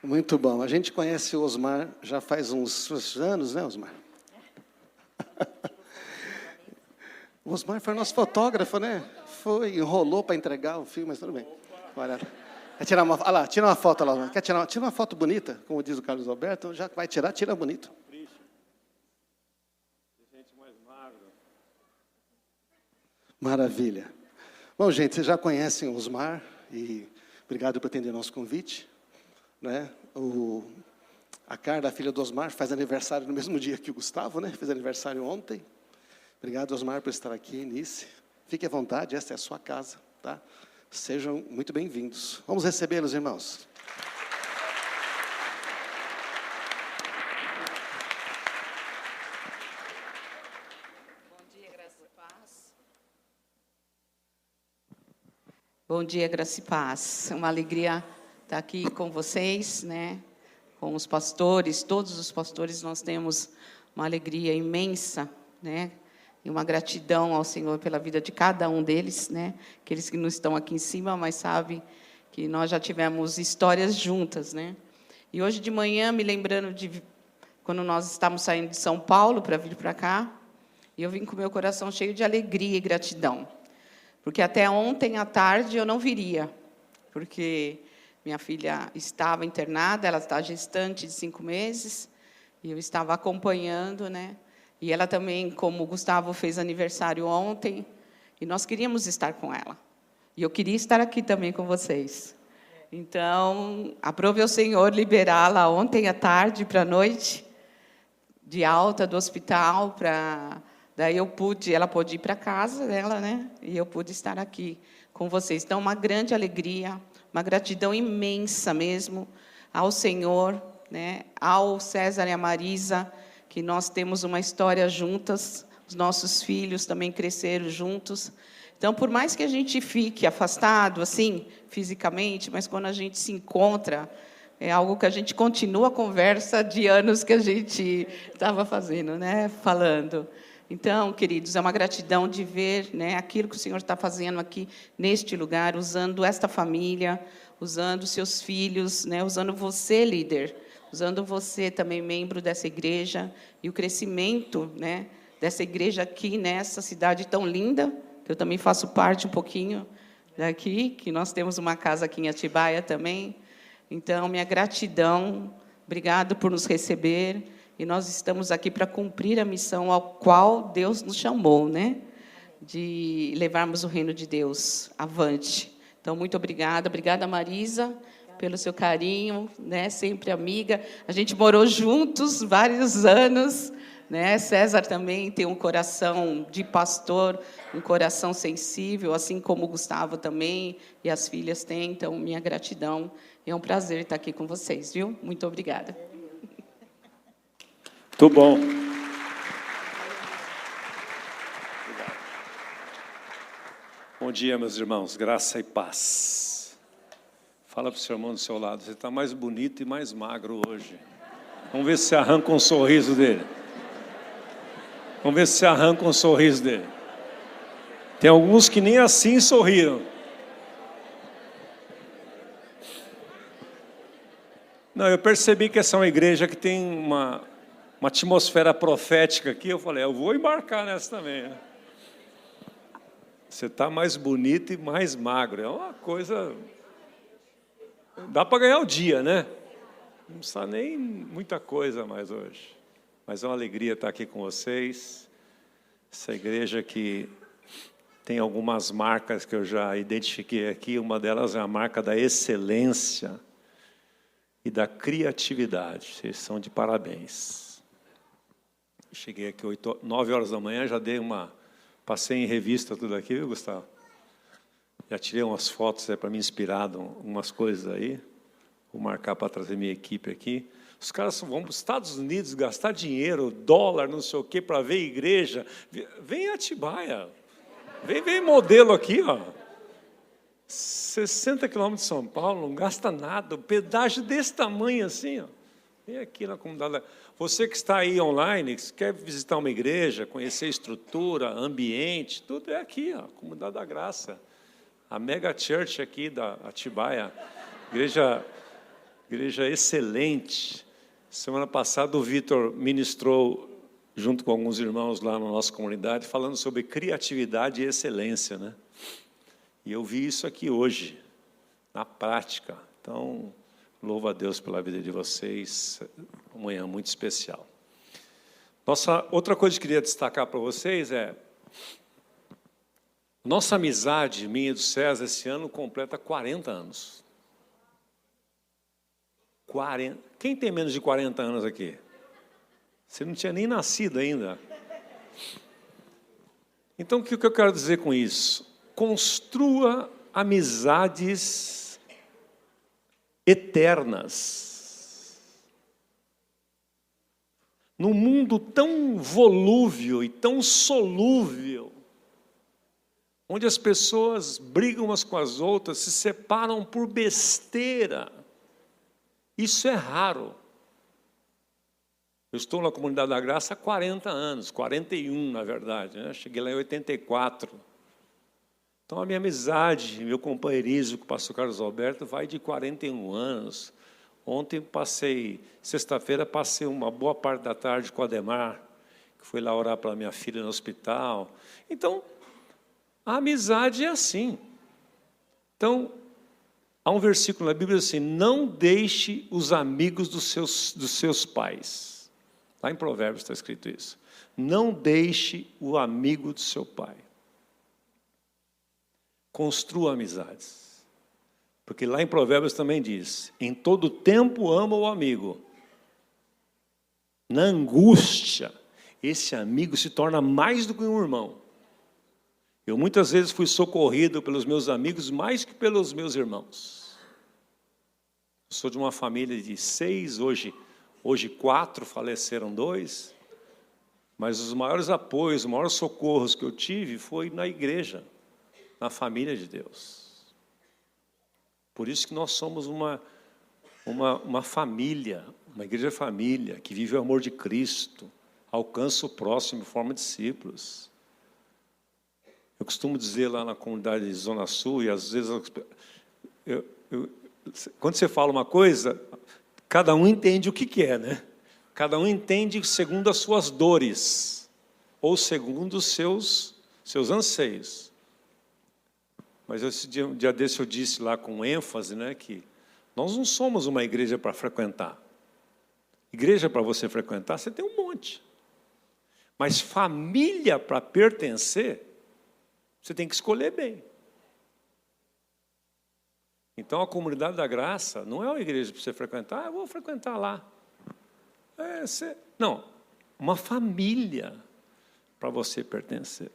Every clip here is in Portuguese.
Muito bom. A gente conhece o Osmar já faz uns anos, né, Osmar? O Osmar foi nosso fotógrafo, né? Foi, enrolou para entregar o filme, mas tudo bem. Olha, quer tirar uma, olha lá, tira uma foto lá. Tira uma foto bonita, como diz o Carlos Alberto, já vai tirar, tira bonito. Maravilha. Bom, gente, vocês já conhecem o Osmar e obrigado por atender nosso convite. Né? A Carla, a filha do Osmar, faz aniversário no mesmo dia que o Gustavo, né? Fez aniversário ontem. Obrigado, Osmar, por estar aqui, Nice. Fique à vontade, esta é a sua casa, tá? Sejam muito bem-vindos. Vamos recebê-los, irmãos. Bom dia, graça e paz. É uma alegria estar aqui com vocês, né? Com os pastores, todos os pastores, nós temos uma alegria imensa, né? E uma gratidão ao Senhor pela vida de cada um deles, né? Aqueles que não estão aqui em cima, mas sabem que nós já tivemos histórias juntas, né? E hoje de manhã, me lembrando de quando nós estávamos saindo de São Paulo para vir para cá, e eu vim com o meu coração cheio de alegria e gratidão. Porque até ontem à tarde eu não viria, porque minha filha estava internada, ela está gestante de 5 meses, e eu estava acompanhando, né? E ela também, como o Gustavo fez aniversário ontem, e nós queríamos estar com ela. E eu queria estar aqui também com vocês. Então, aprove ao Senhor liberá-la ontem à tarde para a noite, de alta do hospital, para... Daí ela pôde ir para casa dela, né? E eu pude estar aqui com vocês. Então, uma grande alegria, uma gratidão imensa mesmo ao Senhor, né? Ao César e a Marisa, que nós temos uma história juntas, os nossos filhos também cresceram juntos. Então, por mais que a gente fique afastado, assim, fisicamente, mas quando a gente se encontra, é algo que a gente continua a conversa de anos que a gente estava fazendo, né? Falando. Então, queridos, é uma gratidão de ver, né, aquilo que o Senhor está fazendo aqui neste lugar, usando esta família, usando seus filhos, né, usando você, líder, usando você também, membro dessa igreja, e o crescimento, né, dessa igreja aqui nessa cidade tão linda, que eu também faço parte um pouquinho daqui, que nós temos uma casa aqui em Atibaia também. Então, minha gratidão, obrigado por nos receber. E nós estamos aqui para cumprir a missão ao qual Deus nos chamou, né? De levarmos o reino de Deus avante. Então, muito obrigada. Obrigada, Marisa, pelo seu carinho, né? Sempre amiga. A gente morou juntos vários anos, né? César também tem um coração de pastor, um coração sensível, assim como o Gustavo também, e as filhas têm. Então, minha gratidão. É um prazer estar aqui com vocês, viu? Muito obrigada. Muito bom. Bom dia, meus irmãos. Graça e paz. Fala para o seu irmão do seu lado. Você está mais bonito e mais magro hoje. Vamos ver se você arranca um sorriso dele. Vamos ver se você arranca um sorriso dele. Tem alguns que nem assim sorriram. Não, eu percebi que essa é uma igreja que tem uma atmosfera profética aqui. Eu falei, eu vou embarcar nessa também. Né? Você está mais bonito e mais magro. É uma coisa... Dá para ganhar o dia, né? Não precisa nem muita coisa mais hoje. Mas é uma alegria estar aqui com vocês. Essa igreja que tem algumas marcas que eu já identifiquei aqui. Uma delas é a marca da excelência e da criatividade. Vocês são de parabéns. Cheguei aqui 9 horas da manhã, já passei em revista tudo aqui, viu, Gustavo? Já tirei umas fotos para me inspirar, umas coisas aí. Vou marcar para trazer minha equipe aqui. Os caras vão para os Estados Unidos gastar dinheiro, dólar, não sei o quê, para ver igreja. Vem Atibaia. Vem modelo aqui, ó. 60 quilômetros de São Paulo, não gasta nada. Um pedágio desse tamanho assim, ó. Vem aqui na comunidade. Você que está aí online, que quer visitar uma igreja, conhecer a estrutura, ambiente, tudo é aqui, ó, Comunidade da Graça. A Mega Church aqui da Atibaia, igreja Igreja excelente. Semana passada o Vitor ministrou junto com alguns irmãos lá na nossa comunidade, falando sobre criatividade e excelência, né? E eu vi isso aqui hoje, na prática. Então, louvo a Deus pela vida de vocês, uma manhã muito especial. Outra coisa que eu queria destacar para vocês é, nossa amizade, minha e do César, esse ano completa 40 anos. 40. Quem tem menos de 40 anos aqui? Você não tinha nem nascido ainda. Então, o que eu quero dizer com isso? Construa amizades eternas. Num mundo tão volúvel e tão solúvel, onde as pessoas brigam umas com as outras, se separam por besteira. Isso é raro. Eu estou na Comunidade da Graça há 40 anos, 41 na verdade, né? Cheguei lá em 84. Então a minha amizade, meu companheirismo com o pastor Carlos Alberto vai de 41 anos. Ontem sexta-feira passei uma boa parte da tarde com o Ademar, que foi lá orar para minha filha no hospital. Então, a amizade é assim. Então, há um versículo na Bíblia assim, não deixe os amigos dos seus pais. Lá em Provérbios está escrito isso. Não deixe o amigo do seu pai. Construa amizades. Porque lá em Provérbios também diz, em todo tempo ama o amigo. Na angústia, esse amigo se torna mais do que um irmão. Eu muitas vezes fui socorrido pelos meus amigos mais que pelos meus irmãos. Eu sou de uma família de 6, hoje 4, faleceram 2. Mas os maiores apoios, os maiores socorros que eu tive foi na igreja, na família de Deus. Por isso que nós somos uma família, uma igreja família, que vive o amor de Cristo, alcança o próximo, forma discípulos. Eu costumo dizer lá na comunidade de Zona Sul, e às vezes, quando você fala uma coisa, cada um entende o que é, né? Cada um entende segundo as suas dores, ou segundo os seus anseios. Mas um dia desse eu disse lá com ênfase, né, que nós não somos uma igreja para frequentar. Igreja para você frequentar, você tem um monte. Mas família para pertencer, você tem que escolher bem. Então a Comunidade da Graça não é uma igreja para você frequentar, eu vou frequentar lá. Não, uma família para você pertencer.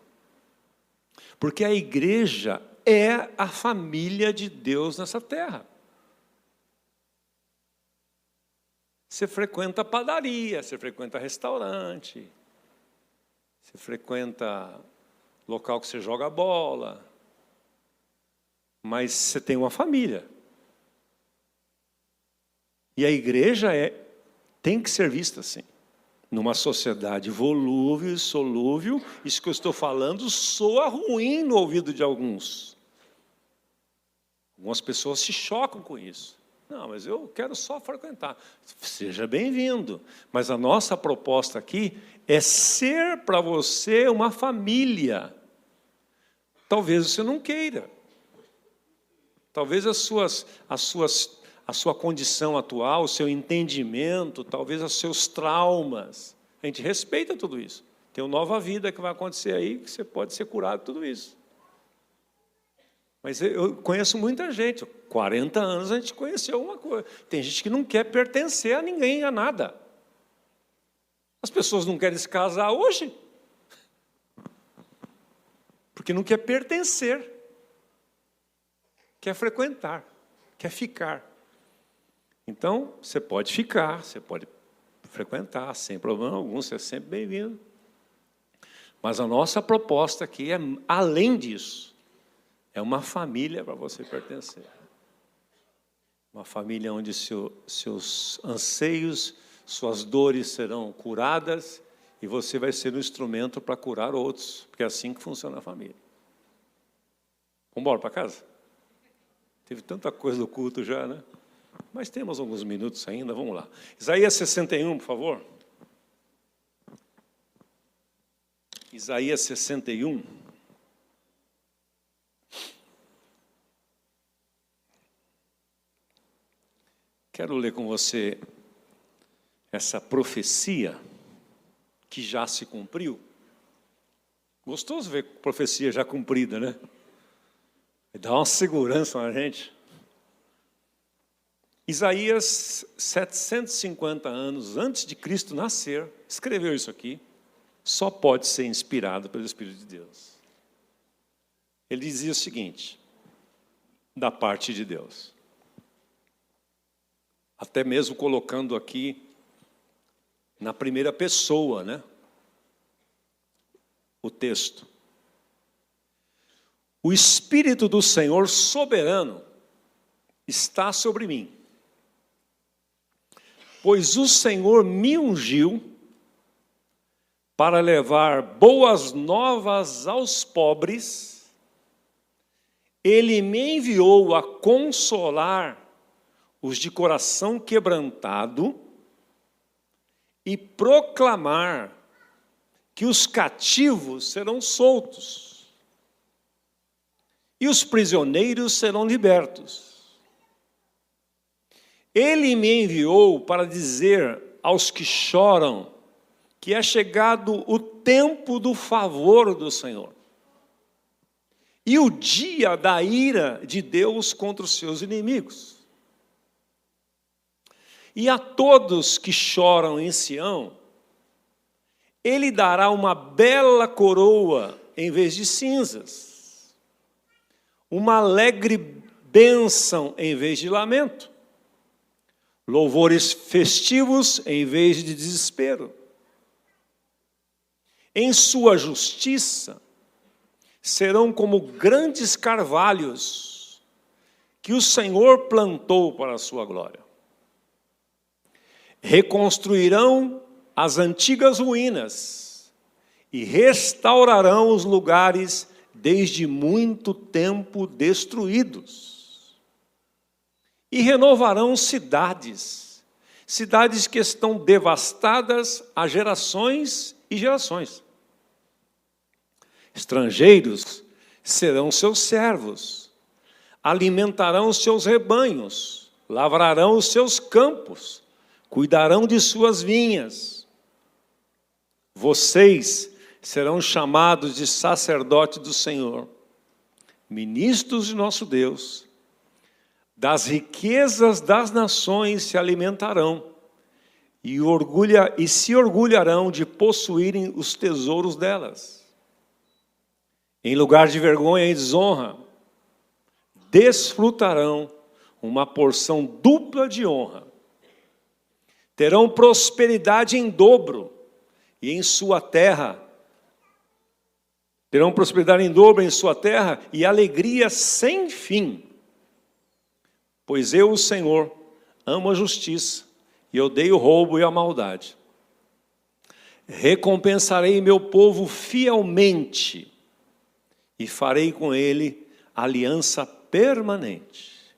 Porque a igreja é a família de Deus nessa terra. Você frequenta padaria, você frequenta restaurante, você frequenta local que você joga bola, mas você tem uma família. E a igreja tem que ser vista assim. Numa sociedade volúvel e solúvel, isso que eu estou falando soa ruim no ouvido de alguns. Algumas pessoas se chocam com isso. Não, mas eu quero só frequentar. Seja bem-vindo. Mas a nossa proposta aqui é ser para você uma família. Talvez você não queira. Talvez a sua condição atual, o seu entendimento, talvez os seus traumas. A gente respeita tudo isso. Tem uma nova vida que vai acontecer aí, que você pode ser curado de tudo isso. Mas eu conheço muita gente, 40 anos a gente conheceu uma coisa. Tem gente que não quer pertencer a ninguém, a nada. As pessoas não querem se casar hoje, porque não quer pertencer, quer frequentar, quer ficar. Então, você pode ficar, você pode frequentar, sem problema algum, você é sempre bem-vindo. Mas a nossa proposta aqui é, além disso, é uma família para você pertencer. Uma família onde seus anseios, suas dores serão curadas e você vai ser um instrumento para curar outros, porque é assim que funciona a família. Vamos embora para casa? Teve tanta coisa do culto já, né? Mas temos alguns minutos ainda, vamos lá. Isaías 61, por favor. Isaías 61. Quero ler com você essa profecia que já se cumpriu. Gostoso ver profecia já cumprida, né? Dá uma segurança na gente. Isaías, 750 anos antes de Cristo nascer, escreveu isso aqui. Só pode ser inspirado pelo Espírito de Deus. Ele dizia o seguinte, da parte de Deus. Até mesmo colocando aqui na primeira pessoa, né? O texto. O Espírito do Senhor soberano está sobre mim, pois o Senhor me ungiu para levar boas novas aos pobres. Ele me enviou a consolar os de coração quebrantado e proclamar que os cativos serão soltos e os prisioneiros serão libertos. Ele me enviou para dizer aos que choram que é chegado o tempo do favor do Senhor e o dia da ira de Deus contra os seus inimigos. E a todos que choram em Sião, Ele dará uma bela coroa em vez de cinzas, uma alegre bênção em vez de lamento, louvores festivos em vez de desespero. Em sua justiça serão como grandes carvalhos que o Senhor plantou para a sua glória. Reconstruirão as antigas ruínas e restaurarão os lugares desde muito tempo destruídos. E renovarão cidades, cidades que estão devastadas há gerações e gerações. Estrangeiros serão seus servos, alimentarão os seus rebanhos, lavrarão os seus campos, cuidarão de suas vinhas. Vocês serão chamados de sacerdote do Senhor, ministros de nosso Deus. Das riquezas das nações se alimentarão e se orgulharão de possuírem os tesouros delas. Em lugar de vergonha e desonra, desfrutarão uma porção dupla de honra. Terão prosperidade em dobro e em sua terra. Terão prosperidade em dobro em sua terra e alegria sem fim. Pois eu, o Senhor, amo a justiça e odeio o roubo e a maldade. Recompensarei meu povo fielmente e farei com ele aliança permanente.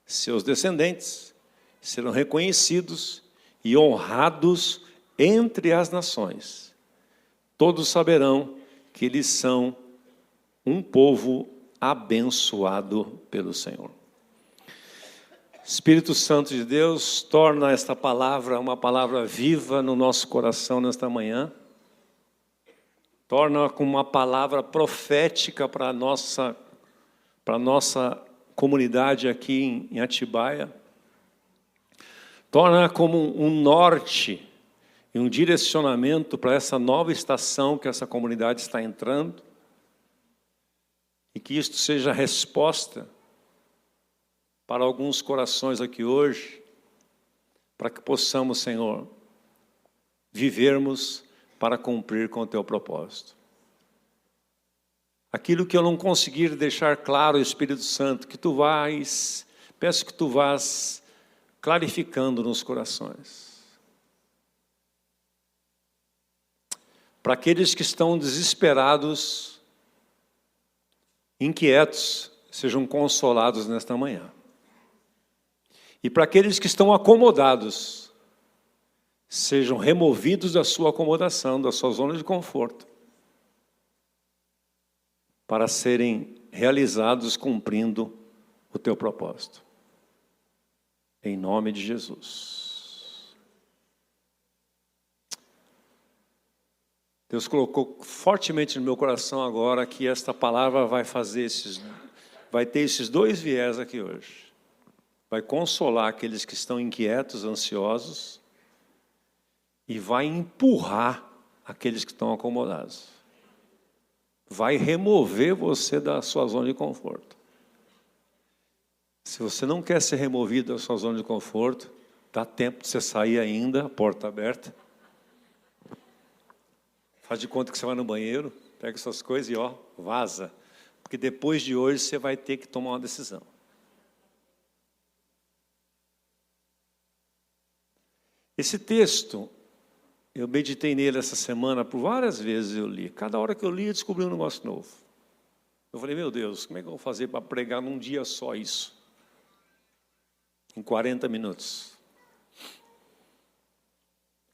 Seus descendentes serão reconhecidos e honrados entre as nações. Todos saberão que eles são um povo abençoado pelo Senhor. Espírito Santo de Deus, torna esta palavra uma palavra viva no nosso coração nesta manhã. Torna como uma palavra profética para a nossa comunidade aqui em Atibaia. Torna como um norte e um direcionamento para essa nova estação que essa comunidade está entrando. E que isto seja a resposta para alguns corações aqui hoje, para que possamos, Senhor, vivermos para cumprir com o Teu propósito. Aquilo que eu não conseguir deixar claro, Espírito Santo, peço que Tu vás clarificando nos corações. Para aqueles que estão desesperados, inquietos, sejam consolados nesta manhã. E para aqueles que estão acomodados, sejam removidos da sua acomodação, da sua zona de conforto, para serem realizados cumprindo o teu propósito. Em nome de Jesus. Deus colocou fortemente no meu coração agora que esta palavra vai ter esses dois viés aqui hoje. Vai consolar aqueles que estão inquietos, ansiosos, e vai empurrar aqueles que estão acomodados. Vai remover você da sua zona de conforto. Se você não quer ser removido da sua zona de conforto, dá tempo de você sair ainda, a porta aberta. Faz de conta que você vai no banheiro, pega suas coisas e vaza. Porque depois de hoje você vai ter que tomar uma decisão. Esse texto, eu meditei nele essa semana, por várias vezes eu li. Cada hora que eu li, eu descobri um negócio novo. Eu falei, meu Deus, como é que eu vou fazer para pregar num dia só isso? Em 40 minutos.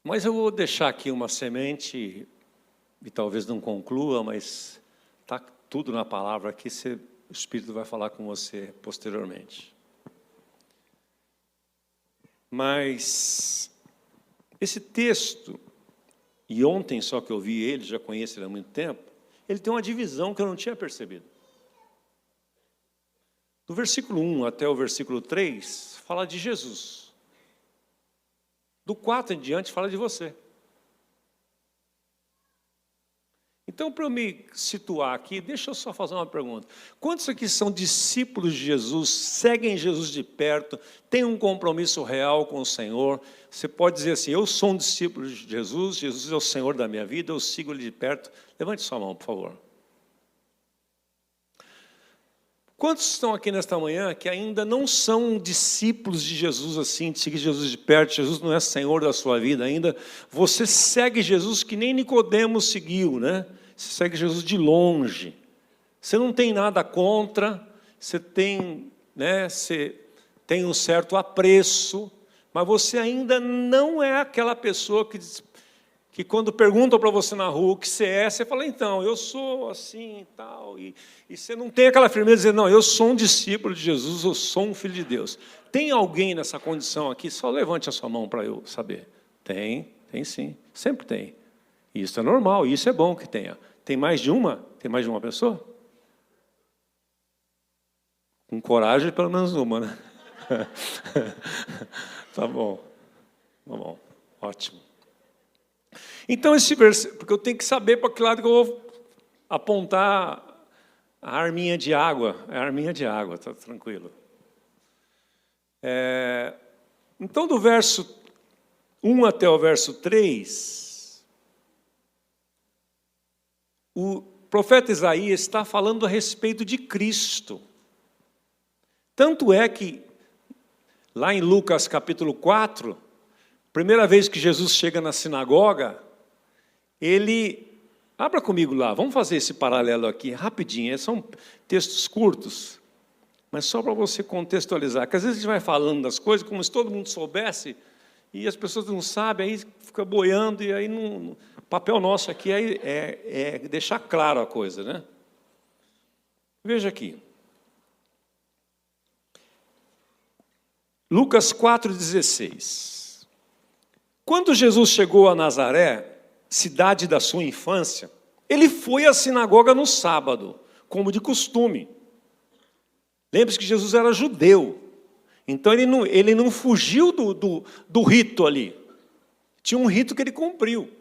Mas eu vou deixar aqui uma semente, e talvez não conclua, mas está tudo na palavra aqui, o Espírito vai falar com você posteriormente. Mas esse texto, e ontem só que eu vi ele, já conheço ele há muito tempo, ele tem uma divisão que eu não tinha percebido. Do versículo 1 até o versículo 3, fala de Jesus. Do 4 em diante, fala de você. Então, para eu me situar aqui, deixa eu só fazer uma pergunta. Quantos aqui são discípulos de Jesus, seguem Jesus de perto, têm um compromisso real com o Senhor? Você pode dizer assim, eu sou um discípulo de Jesus, Jesus é o Senhor da minha vida, eu sigo Ele de perto. Levante sua mão, por favor. Quantos estão aqui nesta manhã que ainda não são discípulos de Jesus assim, de seguir Jesus de perto? Jesus não é Senhor da sua vida ainda. Você segue Jesus que nem Nicodemo seguiu, né? Você segue Jesus de longe. Você não tem nada contra, você tem um certo apreço, mas você ainda não é aquela pessoa que quando perguntam para você na rua o que você é, você fala, então, eu sou assim e tal, e você não tem aquela firmeza de dizer, não, eu sou um discípulo de Jesus, eu sou um filho de Deus. Tem alguém nessa condição aqui? Só levante a sua mão para eu saber. Tem sim, sempre tem. Isso é normal, isso é bom que tenha. Tem mais de uma? Tem mais de uma pessoa? Com coragem, pelo menos uma, né? Tá bom, ótimo. Então, esse versículo, porque eu tenho que saber para que lado que eu vou apontar a arminha de água. É a arminha de água, está tranquilo. Então, do verso 1 até o verso 3, o profeta Isaías está falando a respeito de Cristo. Tanto é que, lá em Lucas capítulo 4, primeira vez que Jesus chega na sinagoga, abra comigo lá, vamos fazer esse paralelo aqui rapidinho, são textos curtos, mas só para você contextualizar, que às vezes a gente vai falando das coisas como se todo mundo soubesse, e as pessoas não sabem, aí fica boiando, e aí o papel nosso aqui é deixar claro a coisa, né? Veja aqui. Lucas 4,16. Quando Jesus chegou a Nazaré, cidade da sua infância, ele foi à sinagoga no sábado, como de costume. Lembre-se que Jesus era judeu, então ele não fugiu do rito ali. Tinha um rito que ele cumpriu.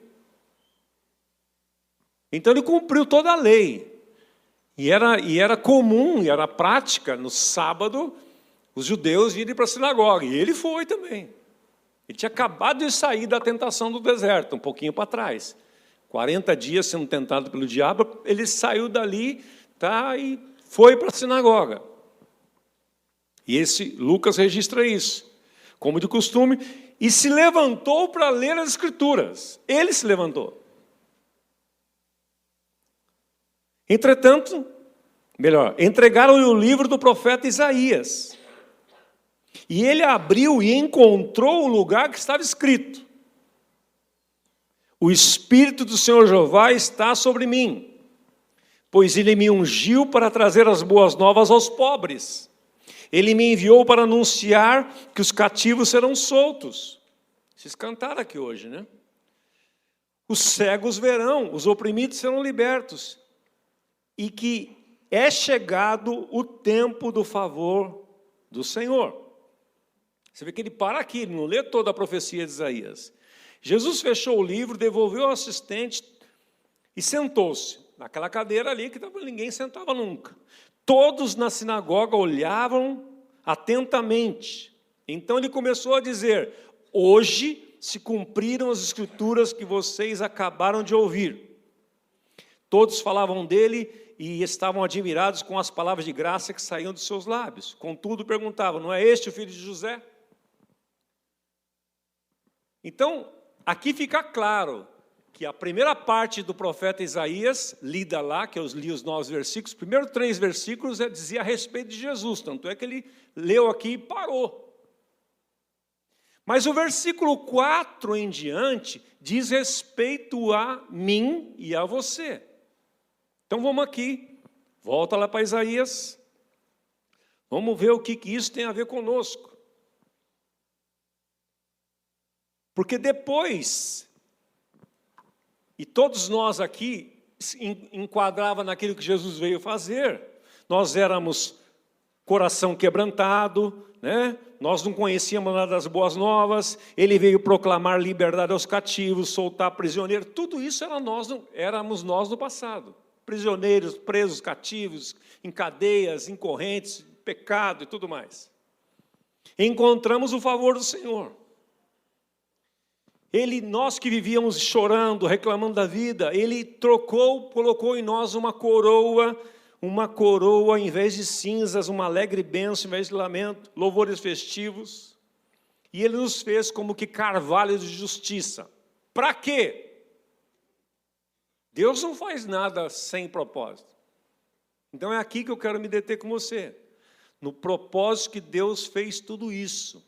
Então ele cumpriu toda a lei. E era comum, e era prática, no sábado, os judeus irem para a sinagoga, e ele foi também. Ele tinha acabado de sair da tentação do deserto, um pouquinho para trás. 40 dias sendo tentado pelo diabo, ele saiu dali e foi para a sinagoga. E Lucas registra isso, como de costume, e se levantou para ler as Escrituras. Ele se levantou. Entretanto, entregaram-lhe o livro do profeta Isaías. E ele abriu e encontrou o lugar que estava escrito: o Espírito do Senhor Jeová está sobre mim, pois ele me ungiu para trazer as boas novas aos pobres. Ele me enviou para anunciar que os cativos serão soltos. Vocês cantaram aqui hoje, né? Os cegos verão, os oprimidos serão libertos. E que é chegado o tempo do favor do Senhor. Você vê que ele para aqui, ele não lê toda a profecia de Isaías. Jesus fechou o livro, devolveu ao assistente e sentou-se naquela cadeira ali que ninguém sentava nunca. Todos na sinagoga olhavam atentamente. Então ele começou a dizer: hoje se cumpriram as escrituras que vocês acabaram de ouvir. Todos falavam dele e estavam admirados com as palavras de graça que saíam dos seus lábios. Contudo, perguntavam: não é este o filho de José? Então, aqui fica claro que a primeira parte do profeta Isaías, lida lá, que eu li os 9 versículos, os primeiros 3 versículos dizia a respeito de Jesus, tanto é que ele leu aqui e parou. Mas o versículo 4 em diante diz respeito a mim e a você. Então vamos aqui, volta lá para Isaías, vamos ver o que isso tem a ver conosco. Porque depois, e todos nós aqui enquadrava naquilo que Jesus veio fazer, nós éramos coração quebrantado, né? Nós não conhecíamos nada das boas novas, ele veio proclamar liberdade aos cativos, soltar prisioneiros, tudo isso éramos nós no passado. Prisioneiros, presos, cativos, em cadeias, em correntes, pecado e tudo mais. Encontramos o favor do Senhor. Nós que vivíamos chorando, reclamando da vida, ele colocou em nós uma coroa ao invés de cinzas, uma alegre bênção, ao invés de lamento, louvores festivos. E ele nos fez como que carvalho de justiça. Para quê? Deus não faz nada sem propósito. Então é aqui que eu quero me deter com você. No propósito que Deus fez tudo isso.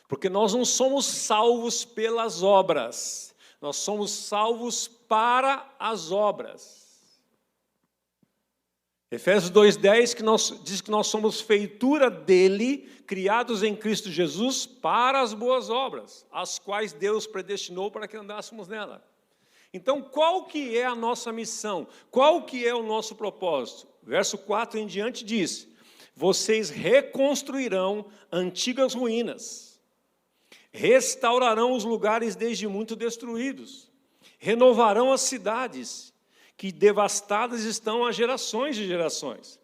Porque nós não somos salvos pelas obras. Nós somos salvos para as obras. Efésios 2,10 diz que nós somos feitura dele, criados em Cristo Jesus para as boas obras, as quais Deus predestinou para que andássemos nela. Então, qual que é a nossa missão? Qual que é o nosso propósito? Verso 4 em diante diz: vocês reconstruirão antigas ruínas, restaurarão os lugares desde muito destruídos, renovarão as cidades que devastadas estão há gerações de gerações.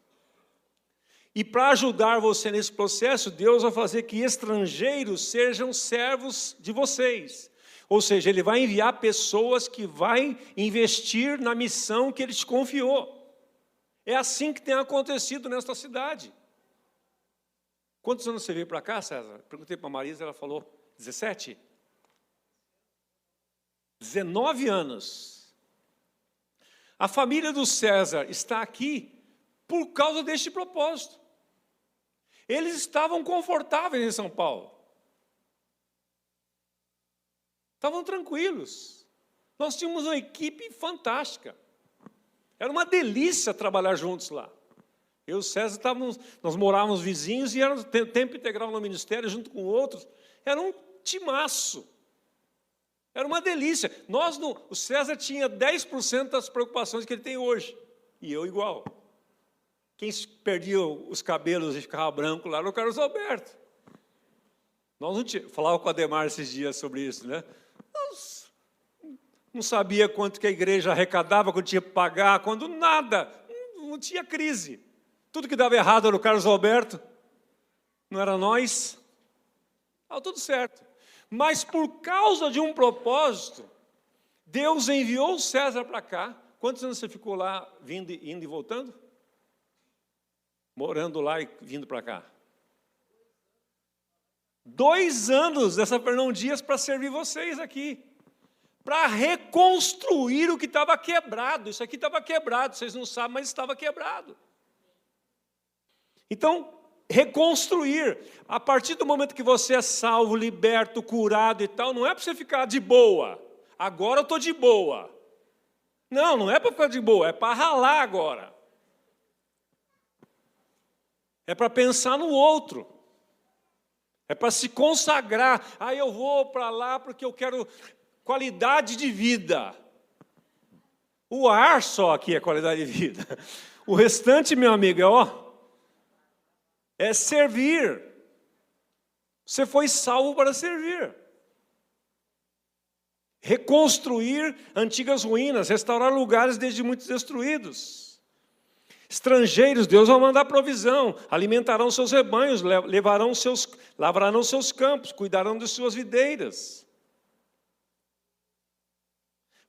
E para ajudar você nesse processo, Deus vai fazer que estrangeiros sejam servos de vocês. Ou seja, Ele vai enviar pessoas que vão investir na missão que Ele te confiou. É assim que tem acontecido nesta cidade. Quantos anos você veio para cá, César? Perguntei para a Marisa, ela falou 17? 19 anos. A família do César está aqui por causa deste propósito. Eles estavam confortáveis em São Paulo. Estavam tranquilos. Nós tínhamos uma equipe fantástica. Era uma delícia trabalhar juntos lá. Eu e o César nós morávamos vizinhos e era tempo integral no ministério junto com outros. Era um timaço. Era uma delícia. O César tinha 10% das preocupações que ele tem hoje. E eu igual. Quem perdia os cabelos e ficava branco lá era o Carlos Alberto. Nós não falava com a Ademar esses dias sobre isso, né? Nós não sabia quanto que a igreja arrecadava, quanto tinha que pagar, quando nada. Não tinha crise. Tudo que dava errado era o Carlos Alberto. Não era nós. Estava tudo certo. Mas por causa de um propósito, Deus enviou o César para cá. Quantos anos você ficou lá, indo e voltando? Morando lá e vindo para cá? 2 anos dessa Fernão Dias para servir vocês aqui. Para reconstruir o que estava quebrado. Isso aqui estava quebrado, vocês não sabem, mas estava quebrado. Então, reconstruir. A partir do momento que você é salvo, liberto, curado e tal, não é para você ficar de boa. Agora eu estou de boa. Não, não é para ficar de boa, é para ralar agora. É para pensar no outro. É para se consagrar. Eu vou para lá porque eu quero qualidade de vida. O ar só aqui é qualidade de vida. O restante, meu amigo, é servir. Você foi salvo para servir. Reconstruir antigas ruínas, restaurar lugares desde muitos destruídos. Estrangeiros, Deus vai mandar provisão, alimentarão seus rebanhos, lavrarão seus campos, cuidarão de suas videiras.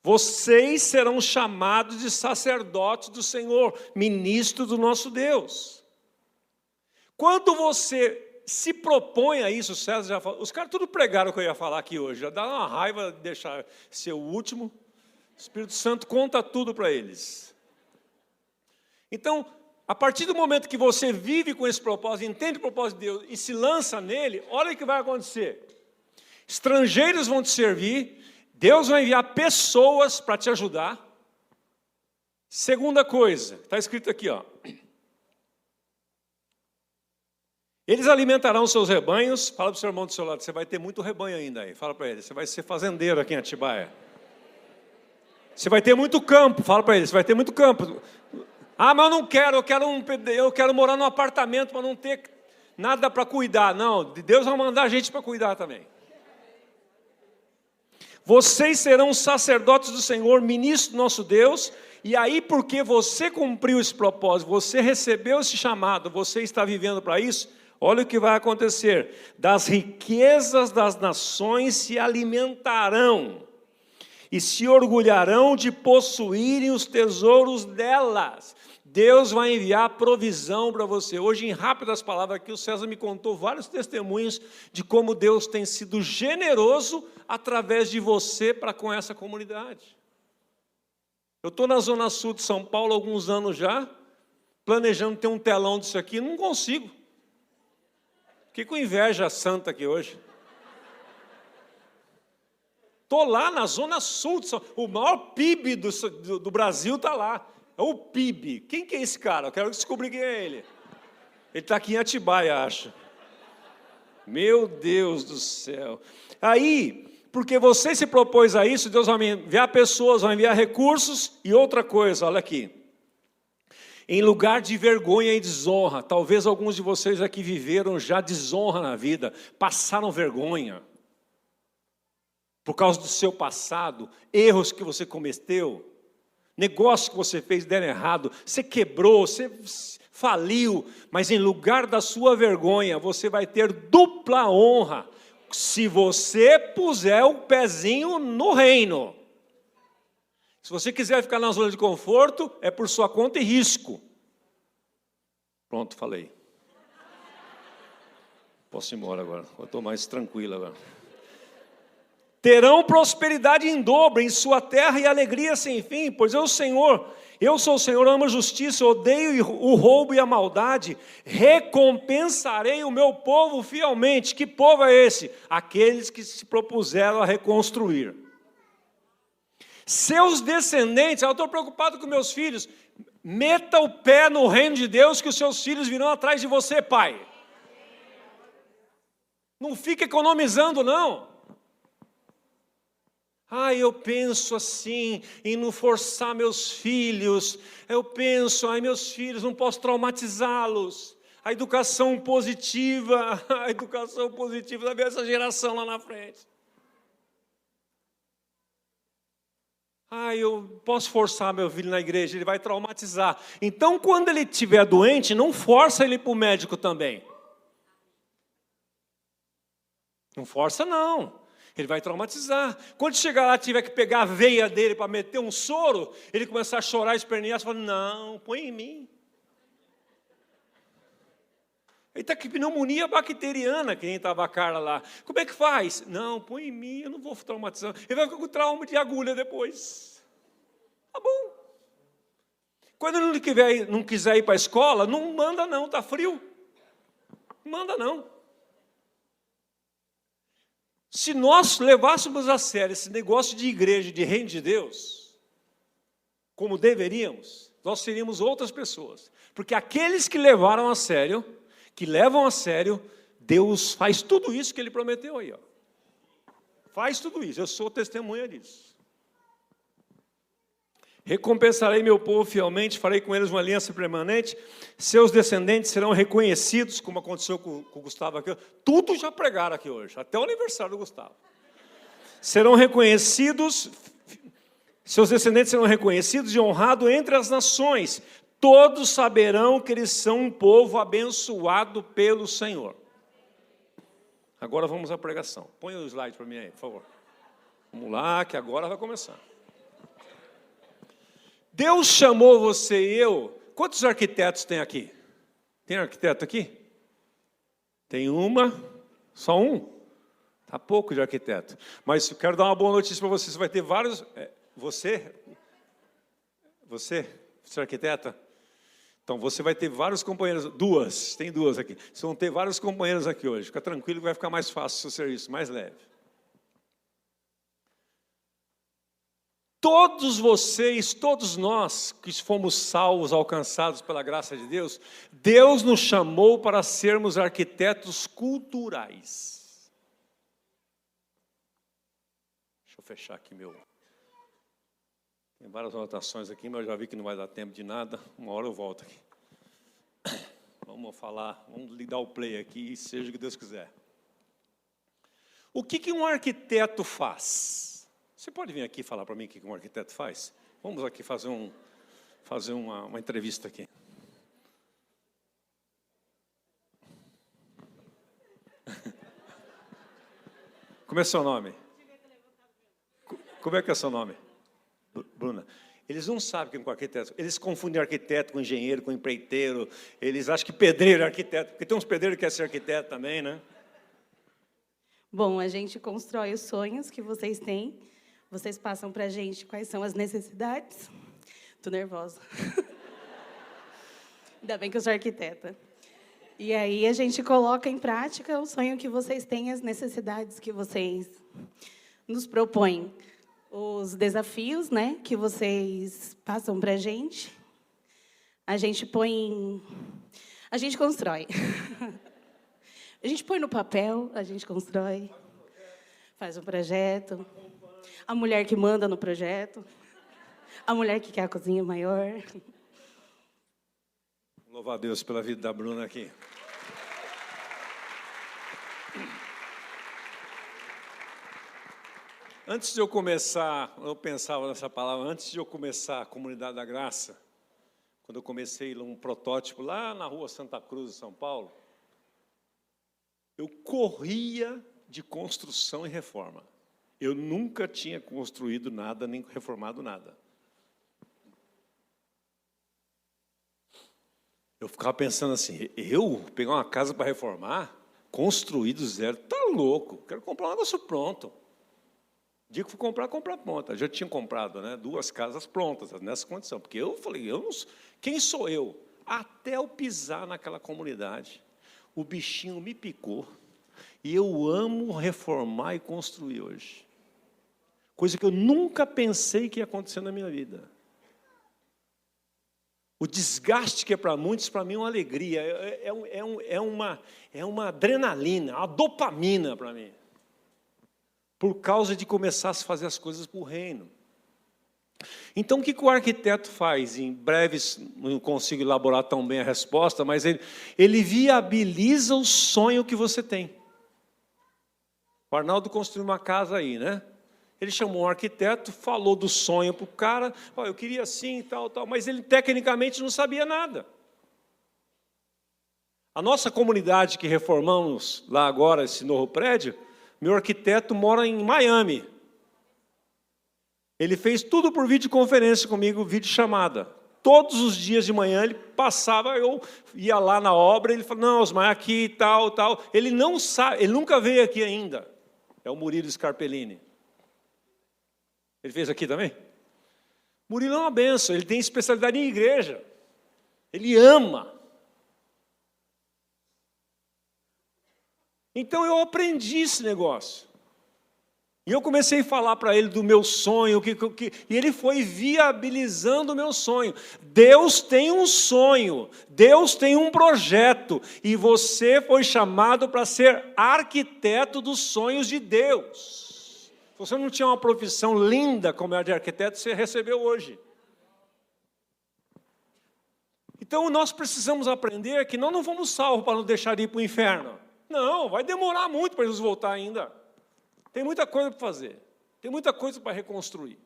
Vocês serão chamados de sacerdotes do Senhor, ministros do nosso Deus. Quando você se propõe a isso, César já falou, os caras tudo pregaram o que eu ia falar aqui hoje, já dá uma raiva de deixar ser o último. O Espírito Santo conta tudo para eles. Então, a partir do momento que você vive com esse propósito, entende o propósito de Deus e se lança nele, olha o que vai acontecer. Estrangeiros vão te servir, Deus vai enviar pessoas para te ajudar. Segunda coisa, está escrito aqui, Eles alimentarão seus rebanhos. Fala para o seu irmão do seu lado, você vai ter muito rebanho ainda aí. Fala para ele, você vai ser fazendeiro aqui em Atibaia. Você vai ter muito campo, fala para ele, você vai ter muito campo. Mas eu não quero, eu quero morar num apartamento para não ter nada para cuidar. Não, Deus vai mandar gente para cuidar também. Vocês serão sacerdotes do Senhor, ministros do nosso Deus, e aí porque você cumpriu esse propósito, você recebeu esse chamado, você está vivendo para isso, olha o que vai acontecer. Das riquezas das nações se alimentarão, e se orgulharão de possuírem os tesouros delas. Deus vai enviar provisão para você. Hoje, em rápidas palavras aqui, o César me contou vários testemunhos de como Deus tem sido generoso através de você para com essa comunidade. Eu estou na Zona Sul de São Paulo há alguns anos já, planejando ter um telão disso aqui, não consigo. Fiquei com inveja santa aqui hoje. Estou lá na Zona Sul de São Paulo, o maior PIB do Brasil está lá. É o PIB. Quem que é esse cara? Eu quero descobrir quem é ele. Ele está aqui em Atibaia, acho. Meu Deus do céu. Aí, porque você se propôs a isso, Deus vai enviar pessoas, vai enviar recursos. E outra coisa, olha aqui. Em lugar de vergonha e desonra, talvez alguns de vocês aqui viveram já desonra na vida, passaram vergonha. Por causa do seu passado, erros que você cometeu, negócios que você fez deram errado, você quebrou, você faliu, mas em lugar da sua vergonha, você vai ter dupla honra, se você puser o pezinho no reino. Se você quiser ficar na zona de conforto, é por sua conta e risco. Pronto, falei. Posso ir embora agora, eu estou mais tranquilo agora. Terão prosperidade em dobro em sua terra e alegria sem fim, pois eu sou o Senhor, amo a justiça, odeio o roubo e a maldade, recompensarei o meu povo fielmente. Que povo é esse? Aqueles que se propuseram a reconstruir. Seus descendentes, eu estou preocupado com meus filhos, meta o pé no reino de Deus que os seus filhos virão atrás de você, pai. Não fica economizando, não. Eu penso assim, em não forçar meus filhos. Eu penso, meus filhos, não posso traumatizá-los. A educação positiva vai ver essa geração lá na frente. Eu posso forçar meu filho na igreja, ele vai traumatizar. Então, quando ele estiver doente, não força ele para o médico também. Não força, não. Ele vai traumatizar. Quando chegar lá, tiver que pegar a veia dele para meter um soro, ele começar a chorar, espernear, você fala, não, põe em mim. Ele está com pneumonia bacteriana, que nem estava a Carla lá. Como é que faz? Não, põe em mim, eu não vou traumatizar. Ele vai ficar com trauma de agulha depois. Tá bom. Quando ele não quiser ir para a escola, não manda não, está frio. Manda não. Se nós levássemos a sério esse negócio de igreja, de reino de Deus, como deveríamos, nós seríamos outras pessoas. Porque aqueles que levaram a sério, que levam a sério, Deus faz tudo isso que Ele prometeu aí. Ó. Faz tudo isso, eu sou testemunha disso. Recompensarei meu povo fielmente, farei com eles uma aliança permanente, seus descendentes serão reconhecidos, como aconteceu com o Gustavo aqui. Tudo já pregaram aqui hoje, até o aniversário do Gustavo. Serão reconhecidos, seus descendentes serão reconhecidos e honrados entre as nações. Todos saberão que eles são um povo abençoado pelo Senhor. Agora vamos à pregação. Põe o slide para mim aí, por favor. Vamos lá, que agora vai começar. Deus chamou você e eu. Quantos arquitetos tem aqui? Tem arquiteto aqui? Tem uma? Só um? Está pouco de arquiteto. Mas eu quero dar uma boa notícia para você. Você vai ter vários... Você é arquiteta? Então, você vai ter vários companheiros. Tem duas aqui. Vocês vão ter vários companheiros aqui hoje. Fica tranquilo que vai ficar mais fácil o seu serviço, mais leve. Todos vocês, todos nós que fomos salvos, alcançados pela graça de Deus, Deus nos chamou para sermos arquitetos culturais. Deixa eu fechar aqui meu... Tem várias anotações aqui, mas eu já vi que não vai dar tempo de nada. Uma hora eu volto aqui. Vamos falar, vamos dar o play aqui, seja o que Deus quiser. O que um arquiteto faz? Você pode vir aqui falar para mim o que um arquiteto faz? Vamos aqui fazer uma entrevista aqui. Como é seu nome? Como é que é seu nome? Bruna. Eles não sabem o que é um arquiteto. Eles confundem arquiteto com engenheiro, com empreiteiro. Eles acham que pedreiro é arquiteto. Porque tem uns pedreiros que querem ser arquiteto também, né? Bom, a gente constrói os sonhos que vocês têm. Vocês passam para a gente quais são as necessidades. Estou nervosa. Ainda bem que eu sou arquiteta. E aí a gente coloca em prática o sonho que vocês têm, as necessidades que vocês nos propõem. Os desafios, né, que vocês passam para a gente a gente constrói. A gente põe no papel, a gente constrói, faz um projeto. A mulher que manda no projeto, a mulher que quer a cozinha maior. Louvar a Deus pela vida da Bruna aqui. Antes de eu começar, eu pensava nessa palavra, antes de eu começar a Comunidade da Graça, quando eu comecei um protótipo lá na rua Santa Cruz, em São Paulo, eu corria de construção e reforma. Eu nunca tinha construído nada, nem reformado nada. Eu ficava pensando assim, eu pegar uma casa para reformar, construir do zero, tá louco, quero comprar um negócio pronto. O dia que fui comprar pronta. Já tinha comprado, né, 2 casas prontas, nessa condição. Porque eu falei, quem sou eu? Até eu pisar naquela comunidade, o bichinho me picou. E eu amo reformar e construir hoje. Coisa que eu nunca pensei que ia acontecer na minha vida. O desgaste que é para muitos, para mim é uma alegria, é uma adrenalina, uma dopamina para mim. Por causa de começar a fazer as coisas para o reino. Então, o que o arquiteto faz? Em breve, não consigo elaborar tão bem a resposta, mas ele viabiliza o sonho que você tem. O Arnaldo construiu uma casa aí, né? Ele chamou um arquiteto, falou do sonho para o cara, eu queria assim, tal, mas ele tecnicamente não sabia nada. A nossa comunidade que reformamos lá agora, esse novo prédio, meu arquiteto mora em Miami. Ele fez tudo por videoconferência comigo, videochamada. Todos os dias de manhã ele passava, eu ia lá na obra, ele falava, não, Osmar, aqui, tal. Ele não sabe, ele nunca veio aqui ainda. É o Murilo Scarpellini. Ele fez aqui também? Murilo é uma benção, ele tem especialidade em igreja. Ele ama. Então eu aprendi esse negócio. E eu comecei a falar para ele do meu sonho, e ele foi viabilizando o meu sonho. Deus tem um sonho, Deus tem um projeto, e você foi chamado para ser arquiteto dos sonhos de Deus. Se você não tinha uma profissão linda como a de arquiteto, você recebeu hoje. Então nós precisamos aprender que nós não fomos salvos para nos deixar ir para o inferno. Não, vai demorar muito para Jesus voltar ainda. Tem muita coisa para fazer, tem muita coisa para reconstruir.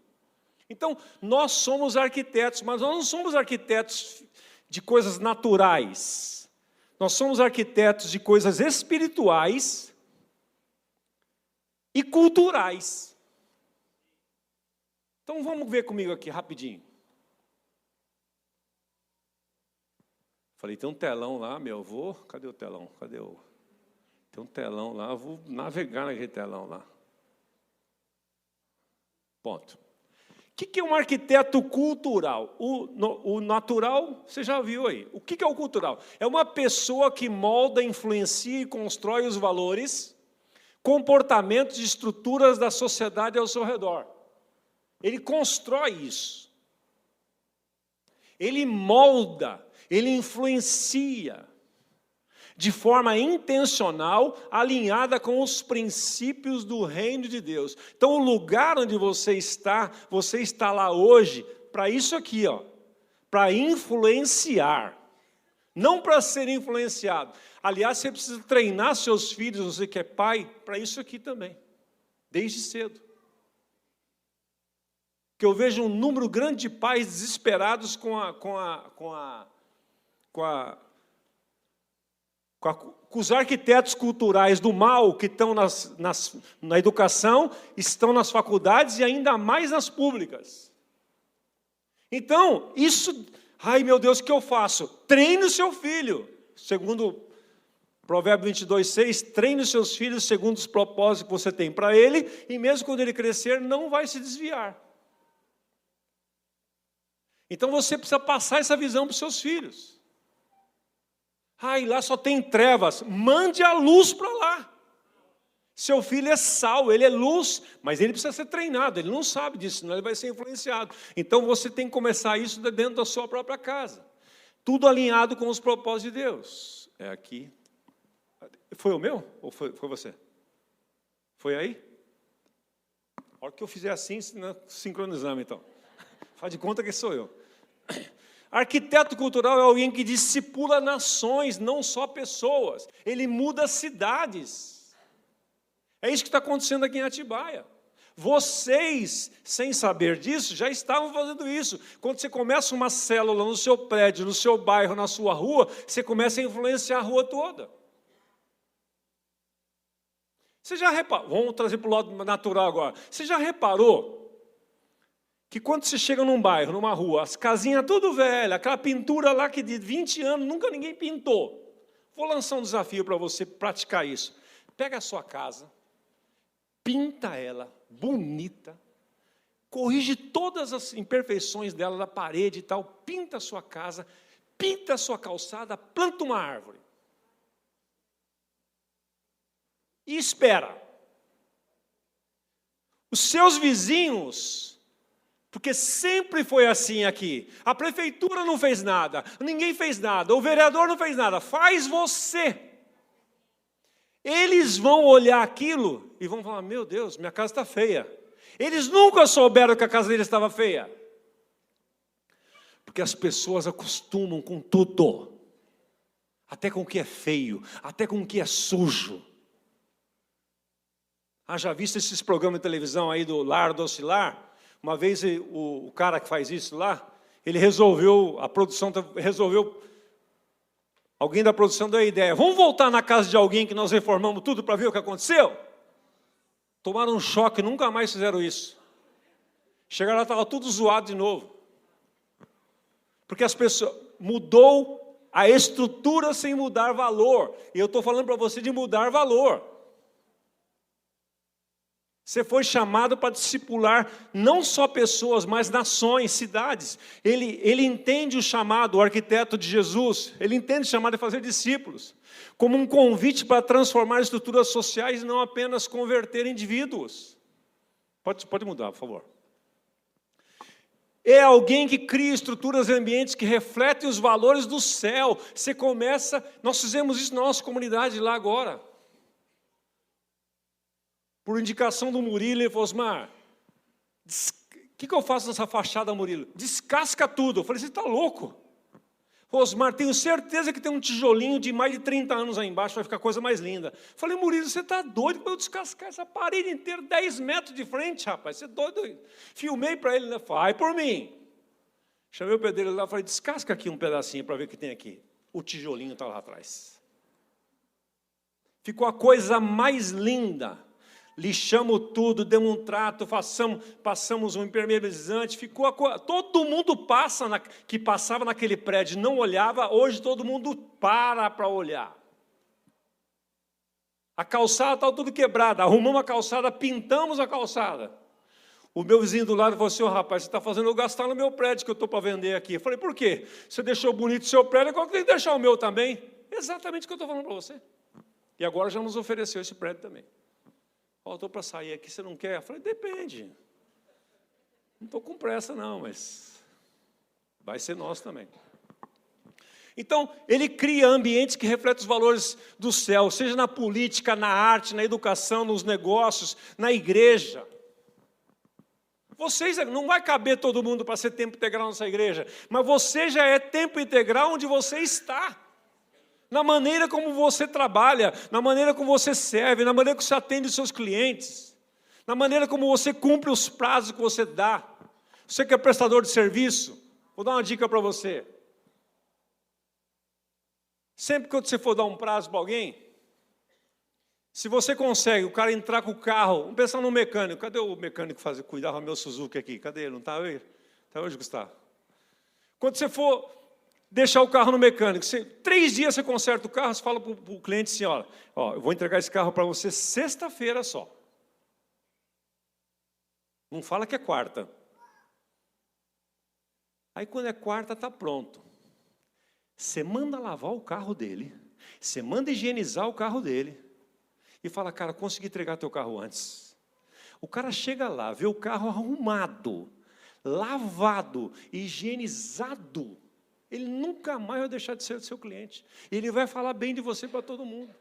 Então, nós somos arquitetos, mas nós não somos arquitetos de coisas naturais. Nós somos arquitetos de coisas espirituais e culturais. Então, vamos ver comigo aqui, rapidinho. Falei, tem um telão lá, meu avô. Cadê o telão? Tem um telão lá, eu vou navegar naquele telão lá. Ponto. O que é um arquiteto cultural? O natural, você já viu aí. O que é o cultural? É uma pessoa que molda, influencia e constrói os valores, comportamentos e estruturas da sociedade ao seu redor. Ele constrói isso. Ele molda, ele influencia de forma intencional, alinhada com os princípios do reino de Deus. Então, o lugar onde você está lá hoje para isso aqui, para influenciar, não para ser influenciado. Aliás, você precisa treinar seus filhos, você que é pai, para isso aqui também, desde cedo. Que eu vejo um número grande de pais desesperados com os arquitetos culturais do mal que estão na educação, estão nas faculdades e ainda mais nas públicas. Então, isso, ai meu Deus, o que eu faço? Treine o seu filho, segundo Provérbio 22:6, treine os seus filhos segundo os propósitos que você tem para ele, e mesmo quando ele crescer, não vai se desviar. Então você precisa passar essa visão para os seus filhos. Lá só tem trevas. Mande a luz para lá. Seu filho é sal, ele é luz, mas ele precisa ser treinado, ele não sabe disso, senão ele vai ser influenciado. Então você tem que começar isso dentro da sua própria casa. Tudo alinhado com os propósitos de Deus. É aqui. Foi o meu? Ou foi você? Foi aí? A hora que eu fizer assim, sincronizamos então. Faz de conta que sou eu. Arquiteto cultural é alguém que discipula nações, não só pessoas. Ele muda cidades. É isso que está acontecendo aqui em Atibaia. Vocês, sem saber disso, já estavam fazendo isso. Quando você começa uma célula no seu prédio, no seu bairro, na sua rua, você começa a influenciar a rua toda. Você já reparou? Vamos trazer para o lado natural agora. Você já reparou que quando você chega num bairro, numa rua, as casinhas tudo velhas, aquela pintura lá que de 20 anos nunca ninguém pintou. Vou lançar um desafio para você praticar isso. Pega a sua casa, pinta ela, bonita, corrige todas as imperfeições dela, da parede e tal, pinta a sua casa, pinta a sua calçada, planta uma árvore. E espera. Os seus vizinhos... Porque sempre foi assim aqui. A prefeitura não fez nada, ninguém fez nada, o vereador não fez nada. Faz você. Eles vão olhar aquilo e vão falar, meu Deus, minha casa está feia. Eles nunca souberam que a casa deles estava feia. Porque as pessoas acostumam com tudo. Até com o que é feio, até com o que é sujo. Já visto esses programas de televisão aí do Lar do Oscilar? Uma vez o cara que faz isso lá, ele resolveu, alguém da produção deu a ideia, vamos voltar na casa de alguém que nós reformamos tudo para ver o que aconteceu? Tomaram um choque, nunca mais fizeram isso. Chegaram lá, estava tudo zoado de novo. Porque as pessoas, mudou a estrutura sem mudar valor. E eu estou falando para você de mudar valor. Você foi chamado para discipular não só pessoas, mas nações, cidades. Ele entende o chamado, o arquiteto de Jesus, ele entende o chamado de fazer discípulos, como um convite para transformar estruturas sociais e não apenas converter indivíduos. Pode mudar, por favor. É alguém que cria estruturas e ambientes que refletem os valores do céu. Você começa, nós fizemos isso na nossa comunidade lá agora. Por indicação do Murilo, ele falou: Osmar, o que eu faço nessa fachada, Murilo? Descasca tudo. Eu falei: você está louco? Osmar, tenho certeza que tem um tijolinho de mais de 30 anos aí embaixo, vai ficar a coisa mais linda. Eu falei: Murilo, você está doido para eu descascar essa parede inteira, 10 metros de frente, rapaz, você é doido. Filmei para ele, né? Vai por mim. Chamei o pedreiro lá e falei: descasca aqui um pedacinho para ver o que tem aqui. O tijolinho está lá atrás. Ficou a coisa mais linda. Lixamos tudo, demos um trato, passamos um impermeabilizante, ficou todo mundo que passava naquele prédio não olhava, hoje todo mundo para olhar. A calçada estava tudo quebrada, arrumamos a calçada, pintamos a calçada. O meu vizinho do lado falou assim: rapaz, você está fazendo eu gastar no meu prédio que eu estou para vender aqui. Eu falei: por quê? Você deixou bonito o seu prédio, agora tem que deixar o meu também. Exatamente o que eu estou falando para você. E agora já nos ofereceu esse prédio também. Estou para sair aqui, você não quer? Eu falei: depende. Não estou com pressa não, mas vai ser nosso também. Então, ele cria ambientes que refletem os valores do céu, seja na política, na arte, na educação, nos negócios, na igreja. Vocês, não vai caber todo mundo para ser tempo integral nessa igreja, mas você já é tempo integral onde você está. Na maneira como você trabalha, na maneira como você serve, na maneira que você atende os seus clientes, na maneira como você cumpre os prazos que você dá. Você que é prestador de serviço, vou dar uma dica para você. Sempre que você for dar um prazo para alguém, se você consegue, o cara entrar com o carro, vamos pensar no mecânico. Cadê o mecânico que cuidava do meu Suzuki aqui? Cadê ele? Não está hoje? Está hoje, Gustavo? Quando você for deixar o carro no mecânico, 3 dias você conserta o carro, você fala para o cliente assim: ó, eu vou entregar esse carro para você sexta-feira só. Não fala que é quarta. Aí quando é quarta, está pronto. Você manda lavar o carro dele, você manda higienizar o carro dele, e fala: cara, consegui entregar teu carro antes. O cara chega lá, vê o carro arrumado, lavado, higienizado, ele nunca mais vai deixar de ser seu cliente. Ele vai falar bem de você para todo mundo.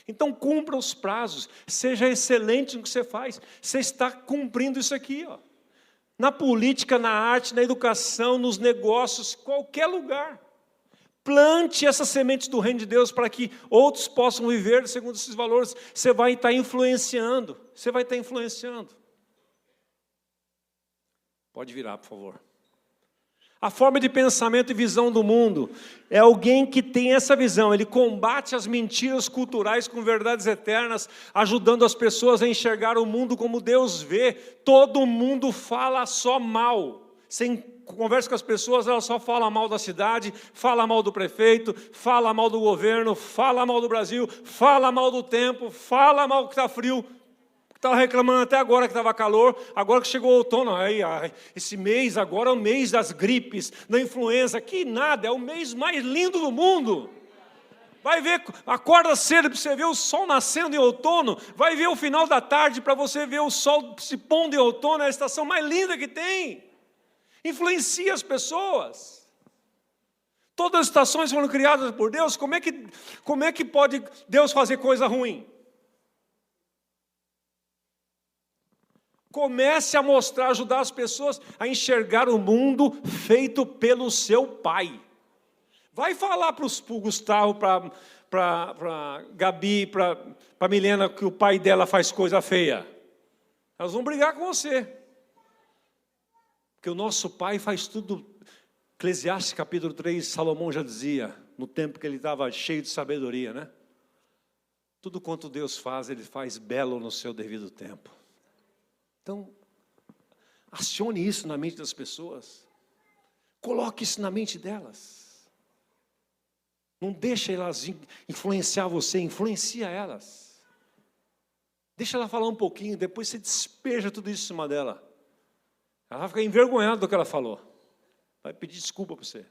Então, cumpra os prazos, seja excelente no que você faz. Você está cumprindo isso aqui, ó. Na política, na arte, na educação, nos negócios, qualquer lugar. Plante essas sementes do reino de Deus para que outros possam viver segundo esses valores. Você vai estar influenciando. Você vai estar influenciando. Pode virar, por favor. A forma de pensamento e visão do mundo é alguém que tem essa visão. Ele combate as mentiras culturais com verdades eternas, ajudando as pessoas a enxergar o mundo como Deus vê. Todo mundo fala só mal. Você conversa com as pessoas, elas só falam mal da cidade, fala mal do prefeito, fala mal do governo, fala mal do Brasil, fala mal do tempo, fala mal que está frio. Estava reclamando até agora que estava calor, agora que chegou o outono, esse mês agora é o mês das gripes, da influenza, que nada, é o mês mais lindo do mundo. Vai ver, acorda cedo para você ver o sol nascendo em outono, vai ver o final da tarde para você ver o sol se pondo em outono, é a estação mais linda que tem. Influencia as pessoas. Todas as estações foram criadas por Deus, como é que pode Deus fazer coisa ruim? Comece a mostrar, ajudar as pessoas a enxergar o mundo feito pelo seu Pai. Vai falar para o Gustavo, para a Gabi, para a Milena, que o pai dela faz coisa feia. Elas vão brigar com você. Porque o nosso Pai faz tudo. Eclesiastes capítulo 3, Salomão já dizia, no tempo que ele estava cheio de sabedoria, né? Tudo quanto Deus faz, Ele faz belo no seu devido tempo. Então, acione isso na mente das pessoas. Coloque isso na mente delas. Não deixe elas influenciar você, influencia elas. Deixa ela falar um pouquinho, depois você despeja tudo isso em cima dela. Ela vai ficar envergonhada do que ela falou. Vai pedir desculpa para você.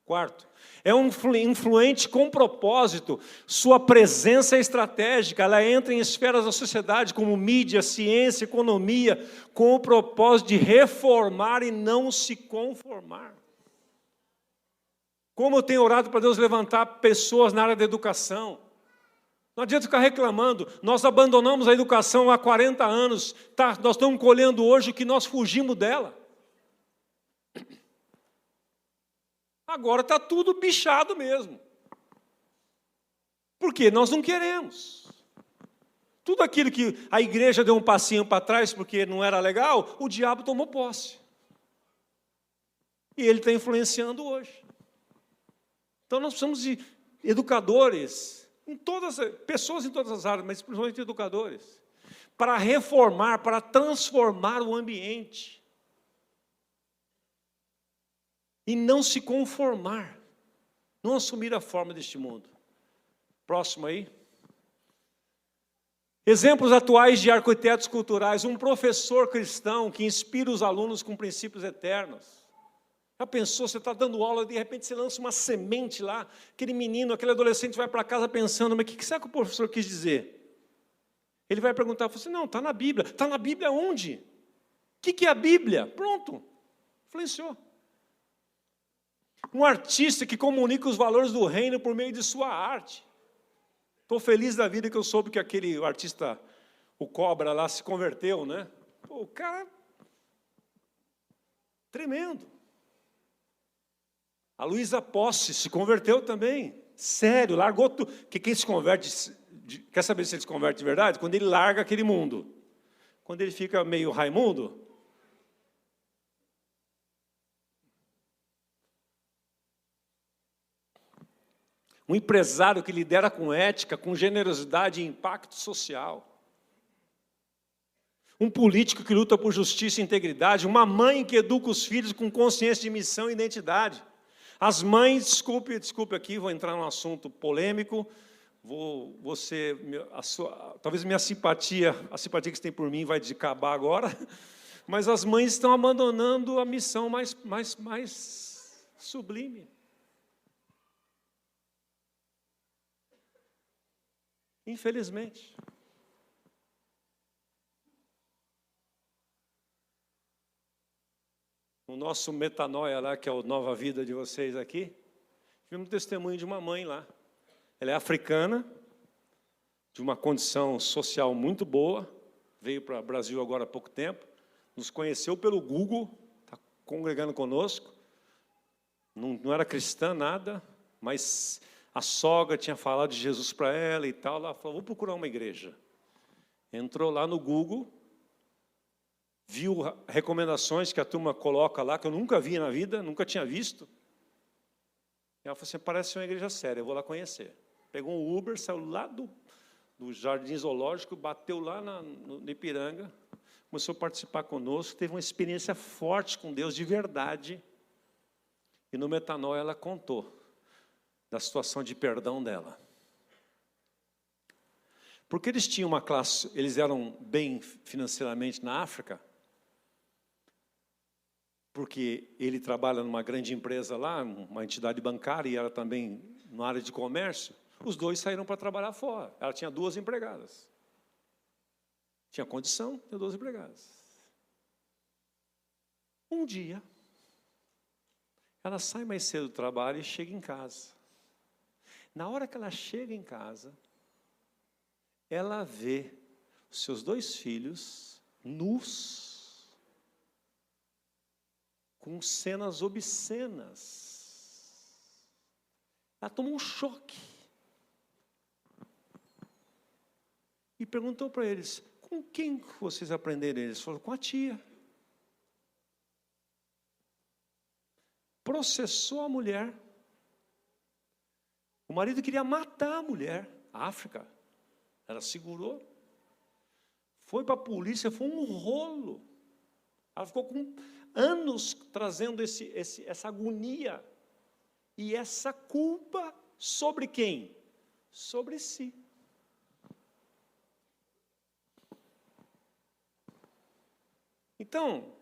Quarto, é um influente com propósito. Sua presença é estratégica, ela entra em esferas da sociedade, como mídia, ciência, economia, com o propósito de reformar e não se conformar. Como eu tenho orado para Deus levantar pessoas na área da educação. Não adianta ficar reclamando, nós abandonamos a educação há 40 anos, nós estamos colhendo hoje o que nós fugimos dela. Agora está tudo bichado mesmo. Por quê? Nós não queremos. Tudo aquilo que a igreja deu um passinho para trás porque não era legal, o diabo tomou posse. E ele está influenciando hoje. Então nós precisamos de educadores, pessoas em todas as áreas, mas principalmente educadores, para reformar, para transformar o ambiente. E não se conformar, não assumir a forma deste mundo. Próximo aí. Exemplos atuais de arquitetos culturais, um professor cristão que inspira os alunos com princípios eternos. Já pensou, você está dando aula, de repente você lança uma semente lá, aquele menino, aquele adolescente vai para casa pensando, mas o que será que o professor quis dizer? Ele vai perguntar, você assim, não, está na Bíblia. Está na Bíblia onde? O que é a Bíblia? Pronto, influenciou. Um artista que comunica os valores do reino por meio de sua arte. Estou feliz da vida que eu soube que aquele artista, o Cobra lá, se converteu, né? Pô, o cara, tremendo. A Luísa Posse se converteu também. Sério, largou tudo. Que quem se converte, quer saber se ele se converte de verdade? Quando ele larga aquele mundo. Quando ele fica meio Raimundo. Um empresário que lidera com ética, com generosidade e impacto social. Um político que luta por justiça e integridade. Uma mãe que educa os filhos com consciência de missão e identidade. As mães, desculpe aqui, vou entrar num assunto polêmico, talvez a simpatia que você tem por mim vai acabar agora, mas as mães estão abandonando a missão mais sublime. Infelizmente. O nosso Metanoia lá, que é a nova vida de vocês aqui, tivemos um testemunho de uma mãe lá. Ela é africana, de uma condição social muito boa, veio para o Brasil agora há pouco tempo, nos conheceu pelo Google, está congregando conosco, não era cristã, nada, mas a sogra tinha falado de Jesus para ela e tal, ela falou, vou procurar uma igreja. Entrou lá no Google, viu recomendações que a turma coloca lá, que eu nunca vi na vida, nunca tinha visto. E ela falou assim, parece uma igreja séria, eu vou lá conhecer. Pegou um Uber, saiu lá do Jardim Zoológico, bateu lá no Ipiranga, começou a participar conosco, teve uma experiência forte com Deus, de verdade. E no Metanoia ela contou da situação de perdão dela. Porque eles tinham uma classe, eles eram bem financeiramente na África, porque ele trabalha numa grande empresa lá, uma entidade bancária, e ela também na área de comércio, os dois saíram para trabalhar fora. Ela tinha 2 empregadas. Tinha condição, tinha 2 empregadas. Um dia, ela sai mais cedo do trabalho e chega em casa. Na hora que ela chega em casa, ela vê os seus 2 filhos nus, com cenas obscenas. Ela tomou um choque. E perguntou para eles, com quem vocês aprenderam? Eles falaram, com a tia. Processou a mulher. O marido queria matar a mulher. A África. Ela segurou. Foi para a polícia, foi um rolo. Ela ficou com anos trazendo essa agonia e essa culpa sobre quem? Sobre si. Então,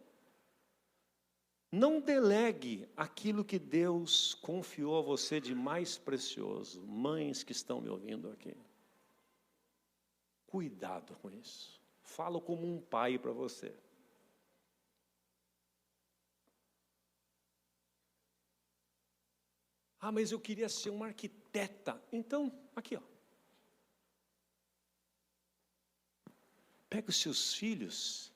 não delegue aquilo que Deus confiou a você de mais precioso. Mães que estão me ouvindo aqui. Cuidado com isso. Falo como um pai para você. Ah, mas eu queria ser uma arquiteta. Então, aqui, ó. Pega os seus filhos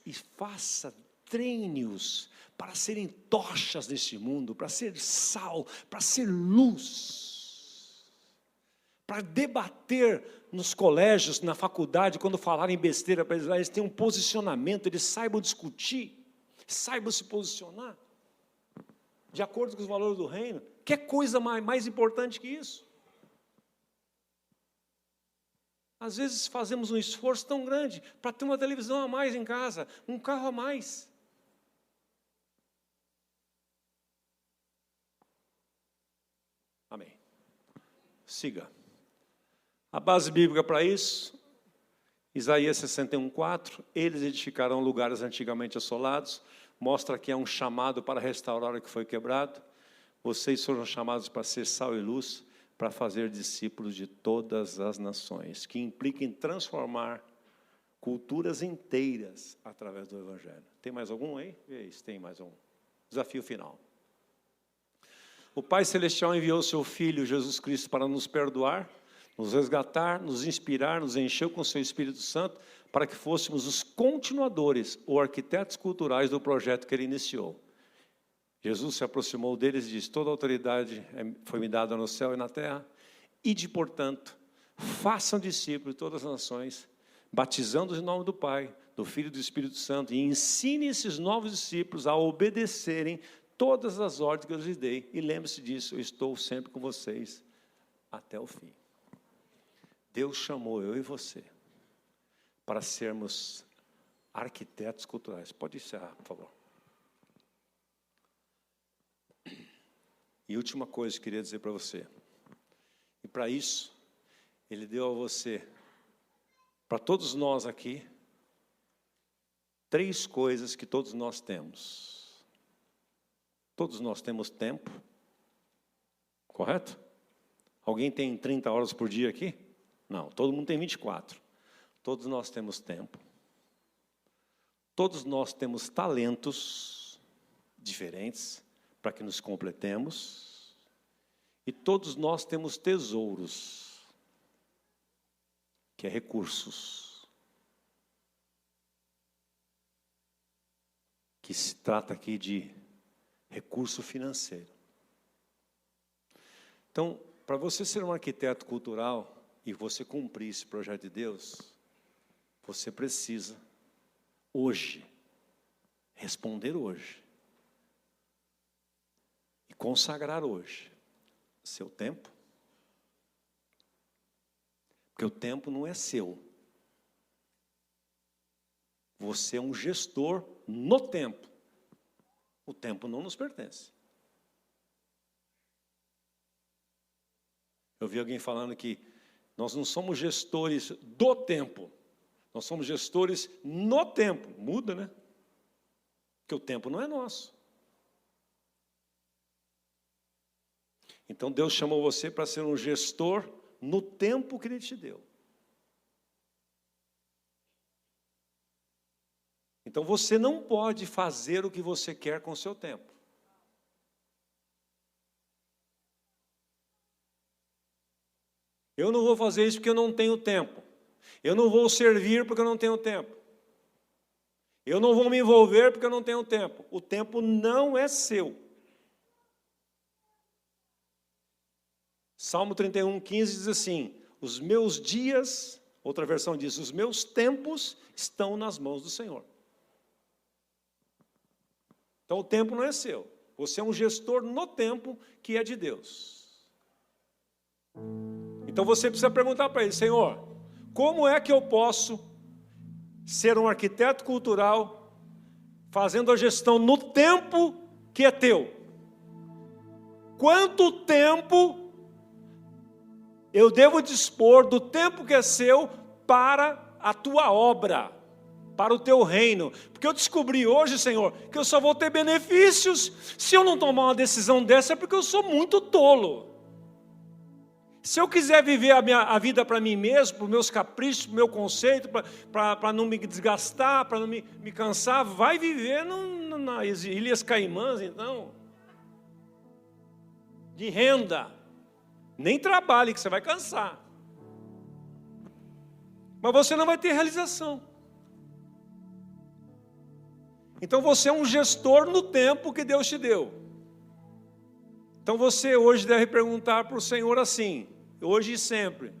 e faça, treine-os para serem tochas neste mundo, para ser sal, para ser luz, para debater nos colégios, na faculdade, quando falarem besteira para eles tenham um posicionamento, eles saibam discutir, saibam se posicionar, de acordo com os valores do reino. Que coisa mais importante que isso? Às vezes fazemos um esforço tão grande para ter uma televisão a mais em casa, um carro a mais. Amém. Siga. A base bíblica para isso, Isaías 61:4, eles edificarão lugares antigamente assolados, mostra que é um chamado para restaurar o que foi quebrado. Vocês foram chamados para ser sal e luz, para fazer discípulos de todas as nações, que implica em transformar culturas inteiras através do Evangelho. Tem mais algum aí? Vê se tem mais um. Desafio final. O Pai Celestial enviou seu Filho, Jesus Cristo, para nos perdoar, nos resgatar, nos inspirar, nos encheu com seu Espírito Santo, para que fôssemos os continuadores ou arquitetos culturais do projeto que ele iniciou. Jesus se aproximou deles e disse: toda a autoridade foi-me dada no céu e na terra. Ide, portanto, façam discípulos de todas as nações, batizando-os em nome do Pai, do Filho e do Espírito Santo, e ensine esses novos discípulos a obedecerem todas as ordens que eu lhes dei. E lembre-se disso, eu estou sempre com vocês até o fim. Deus chamou eu e você para sermos arquitetos culturais. Pode encerrar, por favor. E última coisa que eu queria dizer para você. E para isso, Ele deu a você, para todos nós aqui, 3 coisas que todos nós temos. Todos nós temos tempo, correto? Alguém tem 30 horas por dia aqui? Não, todo mundo tem 24. Todos nós temos tempo. Todos nós temos talentos diferentes para que nos completemos. E todos nós temos tesouros, que é recursos. Que se trata aqui de recurso financeiro. Então, para você ser um arquiteto cultural e você cumprir esse projeto de Deus, você precisa, hoje, responder hoje, e consagrar hoje seu tempo, porque o tempo não é seu. Você é um gestor no tempo. O tempo não nos pertence. Eu vi alguém falando que nós não somos gestores do tempo, nós somos gestores no tempo. Muda, né? Porque o tempo não é nosso. Então Deus chamou você para ser um gestor no tempo que Ele te deu. Então você não pode fazer o que você quer com o seu tempo. Eu não vou fazer isso porque eu não tenho tempo. Eu não vou servir porque eu não tenho tempo. Eu não vou me envolver porque eu não tenho tempo. O tempo não é seu. Salmo 31:15 diz assim: os meus dias, outra versão diz, os meus tempos estão nas mãos do Senhor. Então o tempo não é seu. Você é um gestor no tempo que é de Deus. Então você precisa perguntar para Ele: Senhor, como é que eu posso ser um arquiteto cultural fazendo a gestão no tempo que é teu? Quanto tempo eu devo dispor do tempo que é seu para a tua obra, para o teu reino. Porque eu descobri hoje, Senhor, que eu só vou ter benefícios se eu não tomar uma decisão dessa, é porque eu sou muito tolo. Se eu quiser viver a vida para mim mesmo, para os meus caprichos, para o meu conceito, para não me desgastar, para não me cansar, vai viver nas Ilhas Caimãs, então, de renda. Nem trabalhe, que você vai cansar. Mas você não vai ter realização. Então você é um gestor no tempo que Deus te deu. Então você hoje deve perguntar para o Senhor assim, hoje e sempre: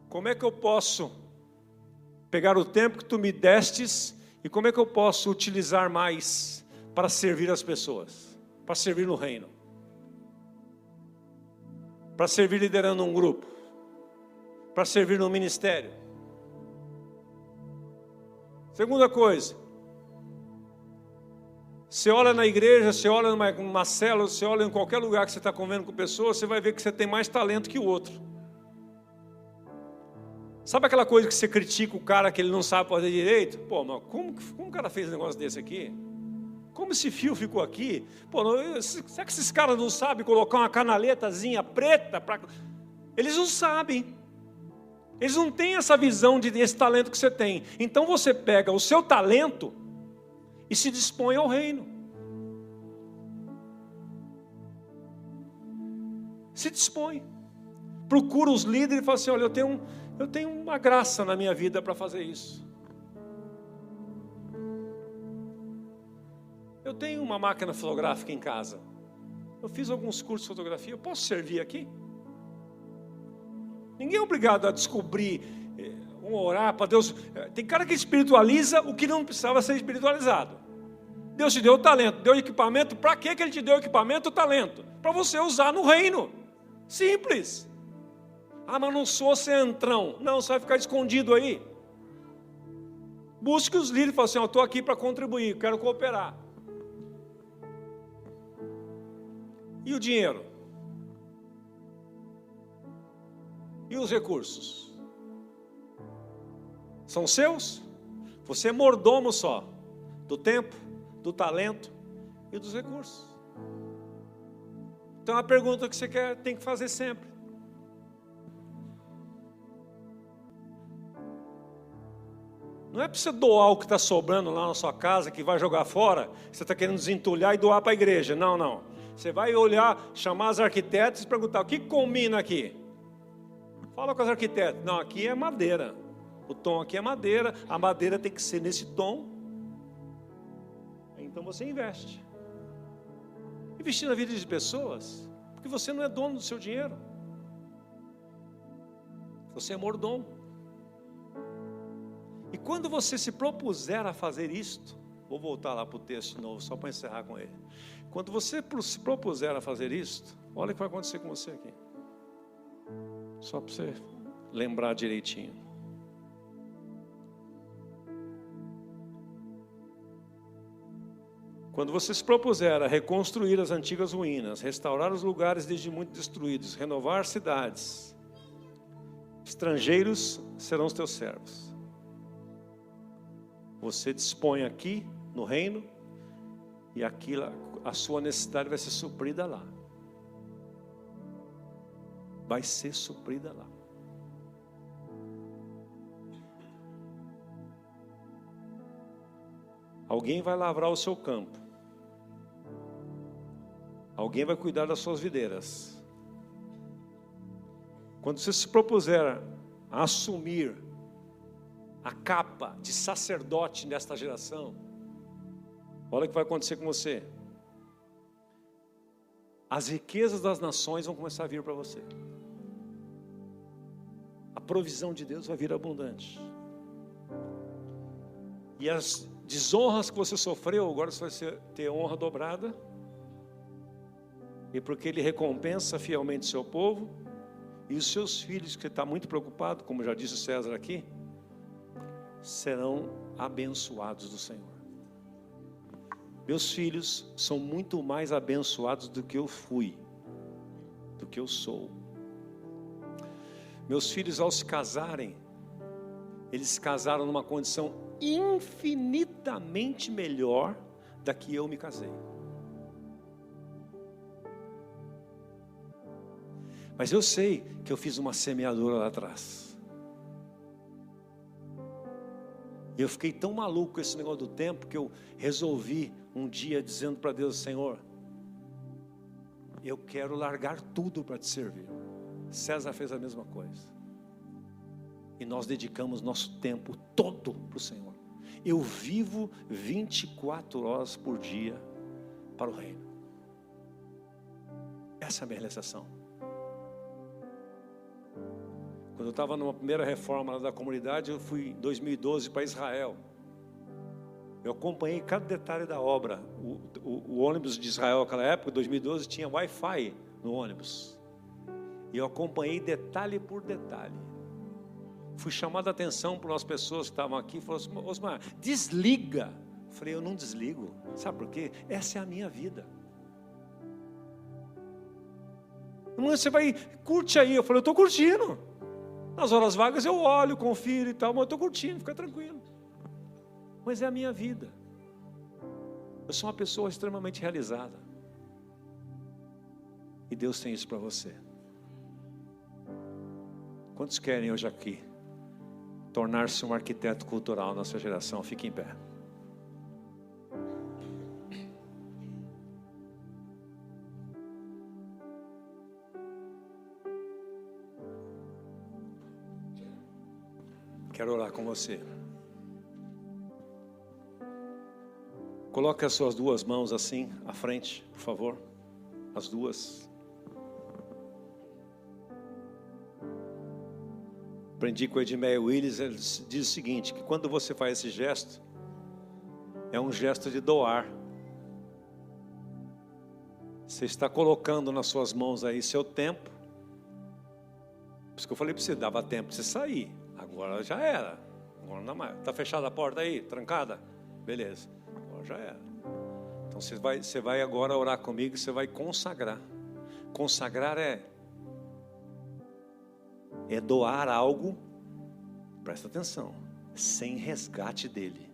como é que eu posso pegar o tempo que tu me destes e como é que eu posso utilizar mais para servir as pessoas, para servir no reino, para servir liderando um grupo, para servir no ministério. Segunda coisa, você olha na igreja, você olha numa célula, você olha em qualquer lugar que você está convivendo com pessoas, você vai ver que você tem mais talento que o outro. Sabe aquela coisa que você critica o cara que ele não sabe fazer direito? Pô, mas como o cara fez um negócio desse aqui? Como esse fio ficou aqui? Pô, será que esses caras não sabem colocar uma canaletazinha preta? Eles não sabem. Eles não têm essa visão desse talento que você tem. Então você pega o seu talento e se dispõe ao reino. Se dispõe. Procura os líderes e fala assim: olha, eu tenho uma graça na minha vida para fazer isso. Eu tenho uma máquina fotográfica em casa. Eu fiz alguns cursos de fotografia. Eu posso servir aqui? Ninguém é obrigado a descobrir, orar para Deus. Tem cara que espiritualiza o que não precisava ser espiritualizado. Deus te deu o talento, deu equipamento. Para que Ele te deu o equipamento, o talento? Para você usar no reino. Simples. Ah, mas não sou centrão. Não, você vai ficar escondido aí. Busque os líderes e fale assim: eu estou aqui para contribuir, quero cooperar. E o dinheiro? E os recursos? São seus? Você é mordomo só do tempo, do talento e dos recursos. Então a pergunta que você tem que fazer sempre: não é para você doar o que está sobrando lá na sua casa, que vai jogar fora, você está querendo desentulhar e doar para a igreja. Não, não. Você vai olhar, chamar os arquitetos e perguntar: o que combina aqui? Fala com os arquitetos. Não, aqui é madeira. O tom aqui é madeira. A madeira tem que ser nesse tom. Então você investe. Investir na vida de pessoas, porque você não é dono do seu dinheiro. Você é mordomo. E quando você se propuser a fazer isto, vou voltar lá para o texto de novo, só para encerrar com ele. Quando você se propuser a fazer isto, olha o que vai acontecer com você aqui. Só para você lembrar direitinho. Quando você se propuser a reconstruir as antigas ruínas, restaurar os lugares desde muito destruídos, renovar cidades, estrangeiros serão os teus servos. Você dispõe aqui no reino e aqui a sua necessidade vai ser suprida lá. Vai ser suprida lá. Alguém vai lavrar o seu campo. Alguém vai cuidar das suas videiras. Quando você se propuser a assumir a capa de sacerdote nesta geração, olha o que vai acontecer com você. As riquezas das nações vão começar a vir para você. A provisão de Deus vai vir abundante. E as desonras que você sofreu, agora você vai ter honra dobrada. E porque Ele recompensa fielmente o seu povo. E os seus filhos, que está muito preocupado, como já disse o César aqui, serão abençoados do Senhor. Meus filhos são muito mais abençoados do que eu fui, do que eu sou. Meus filhos, ao se casarem, eles se casaram numa condição infinitamente melhor da que eu me casei. Mas eu sei que eu fiz uma semeadura lá atrás. E eu fiquei tão maluco com esse negócio do tempo que eu resolvi um dia dizendo para Deus: Senhor, eu quero largar tudo para te servir. César fez a mesma coisa. E nós dedicamos nosso tempo todo para o Senhor. Eu vivo 24 horas por dia para o reino. Essa é a minha realização. Quando eu estava numa primeira reforma da comunidade, eu fui em 2012 para Israel. Eu acompanhei cada detalhe da obra. O ônibus de Israel naquela época, 2012, tinha Wi-Fi no ônibus. E eu acompanhei detalhe por detalhe. Fui chamado a atenção por umas pessoas que estavam aqui e falaram assim: Osmar, desliga. Eu falei: eu não desligo. Sabe por quê? Essa é a minha vida. Você vai, curte aí. Eu falei: eu estou curtindo. Nas horas vagas eu olho, confiro e tal, mas eu estou curtindo, fica tranquilo. Mas é a minha vida. Eu sou uma pessoa extremamente realizada. E Deus tem isso para você. Quantos querem hoje aqui tornar-se um arquiteto cultural na sua geração? Fique em pé. Quero orar com você. Coloque as suas duas mãos assim à frente, por favor. As duas. Aprendi com o Edmeia Willis, ele diz o seguinte: que quando você faz esse gesto, é um gesto de doar. Você está colocando nas suas mãos aí seu tempo. Por isso que eu falei para você, dava tempo para você sair. Agora já era. Agora não mais. Está fechada a porta aí? Trancada? Beleza. Agora já era. Então você vai agora orar comigo e você vai consagrar. Consagrar é doar algo, presta atenção, sem resgate dele.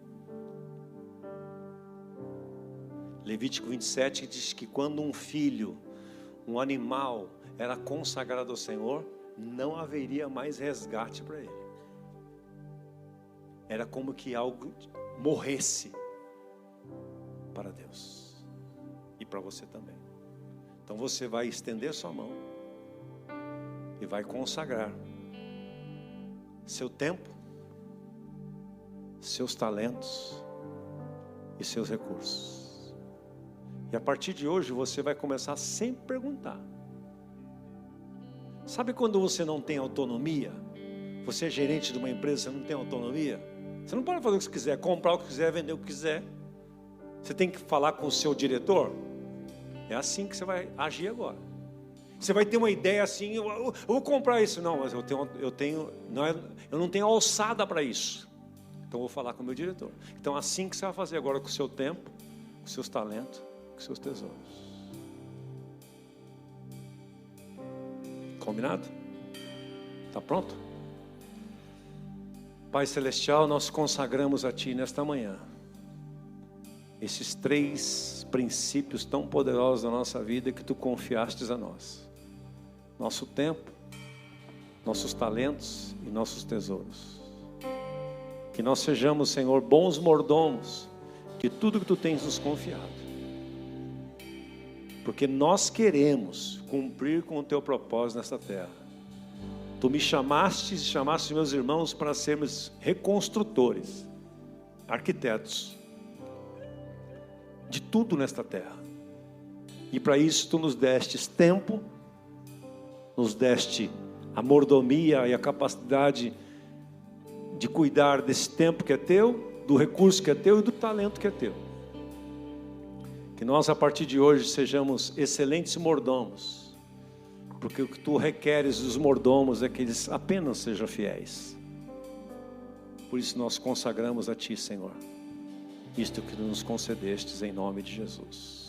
Levítico 27 diz que quando um filho, um animal, era consagrado ao Senhor, não haveria mais resgate para ele. Era como que algo morresse para Deus e para você também. Então você vai estender sua mão e vai consagrar seu tempo, seus talentos e seus recursos. E a partir de hoje você vai começar a sempre perguntar. Sabe quando você não tem autonomia? Você é gerente de uma empresa, você não tem autonomia? Você não pode fazer o que você quiser, comprar o que quiser, vender o que quiser. Você tem que falar com o seu diretor. É assim que você vai agir agora. Você vai ter uma ideia assim: eu vou comprar isso. Não, mas eu não tenho alçada para isso. Então eu vou falar com o meu diretor. Então assim que você vai fazer agora com o seu tempo, com os seus talentos, com os seus tesouros. Combinado? Está pronto? Pai Celestial, nós consagramos a Ti nesta manhã esses 3 princípios tão poderosos da nossa vida que Tu confiastes a nós: nosso tempo, nossos talentos e nossos tesouros. Que nós sejamos, Senhor, bons mordomos de tudo que Tu tens nos confiado, porque nós queremos cumprir com o Teu propósito nesta terra. Tu me chamaste e chamaste meus irmãos para sermos reconstrutores, arquitetos de tudo nesta terra. E para isso Tu nos destes tempo, nos deste a mordomia e a capacidade de cuidar desse tempo que é Teu, do recurso que é Teu e do talento que é Teu. Que nós a partir de hoje sejamos excelentes mordomos, porque o que Tu requeres dos mordomos é que eles apenas sejam fiéis. Por isso nós consagramos a Ti, Senhor, isto que Tu nos concedestes em nome de Jesus.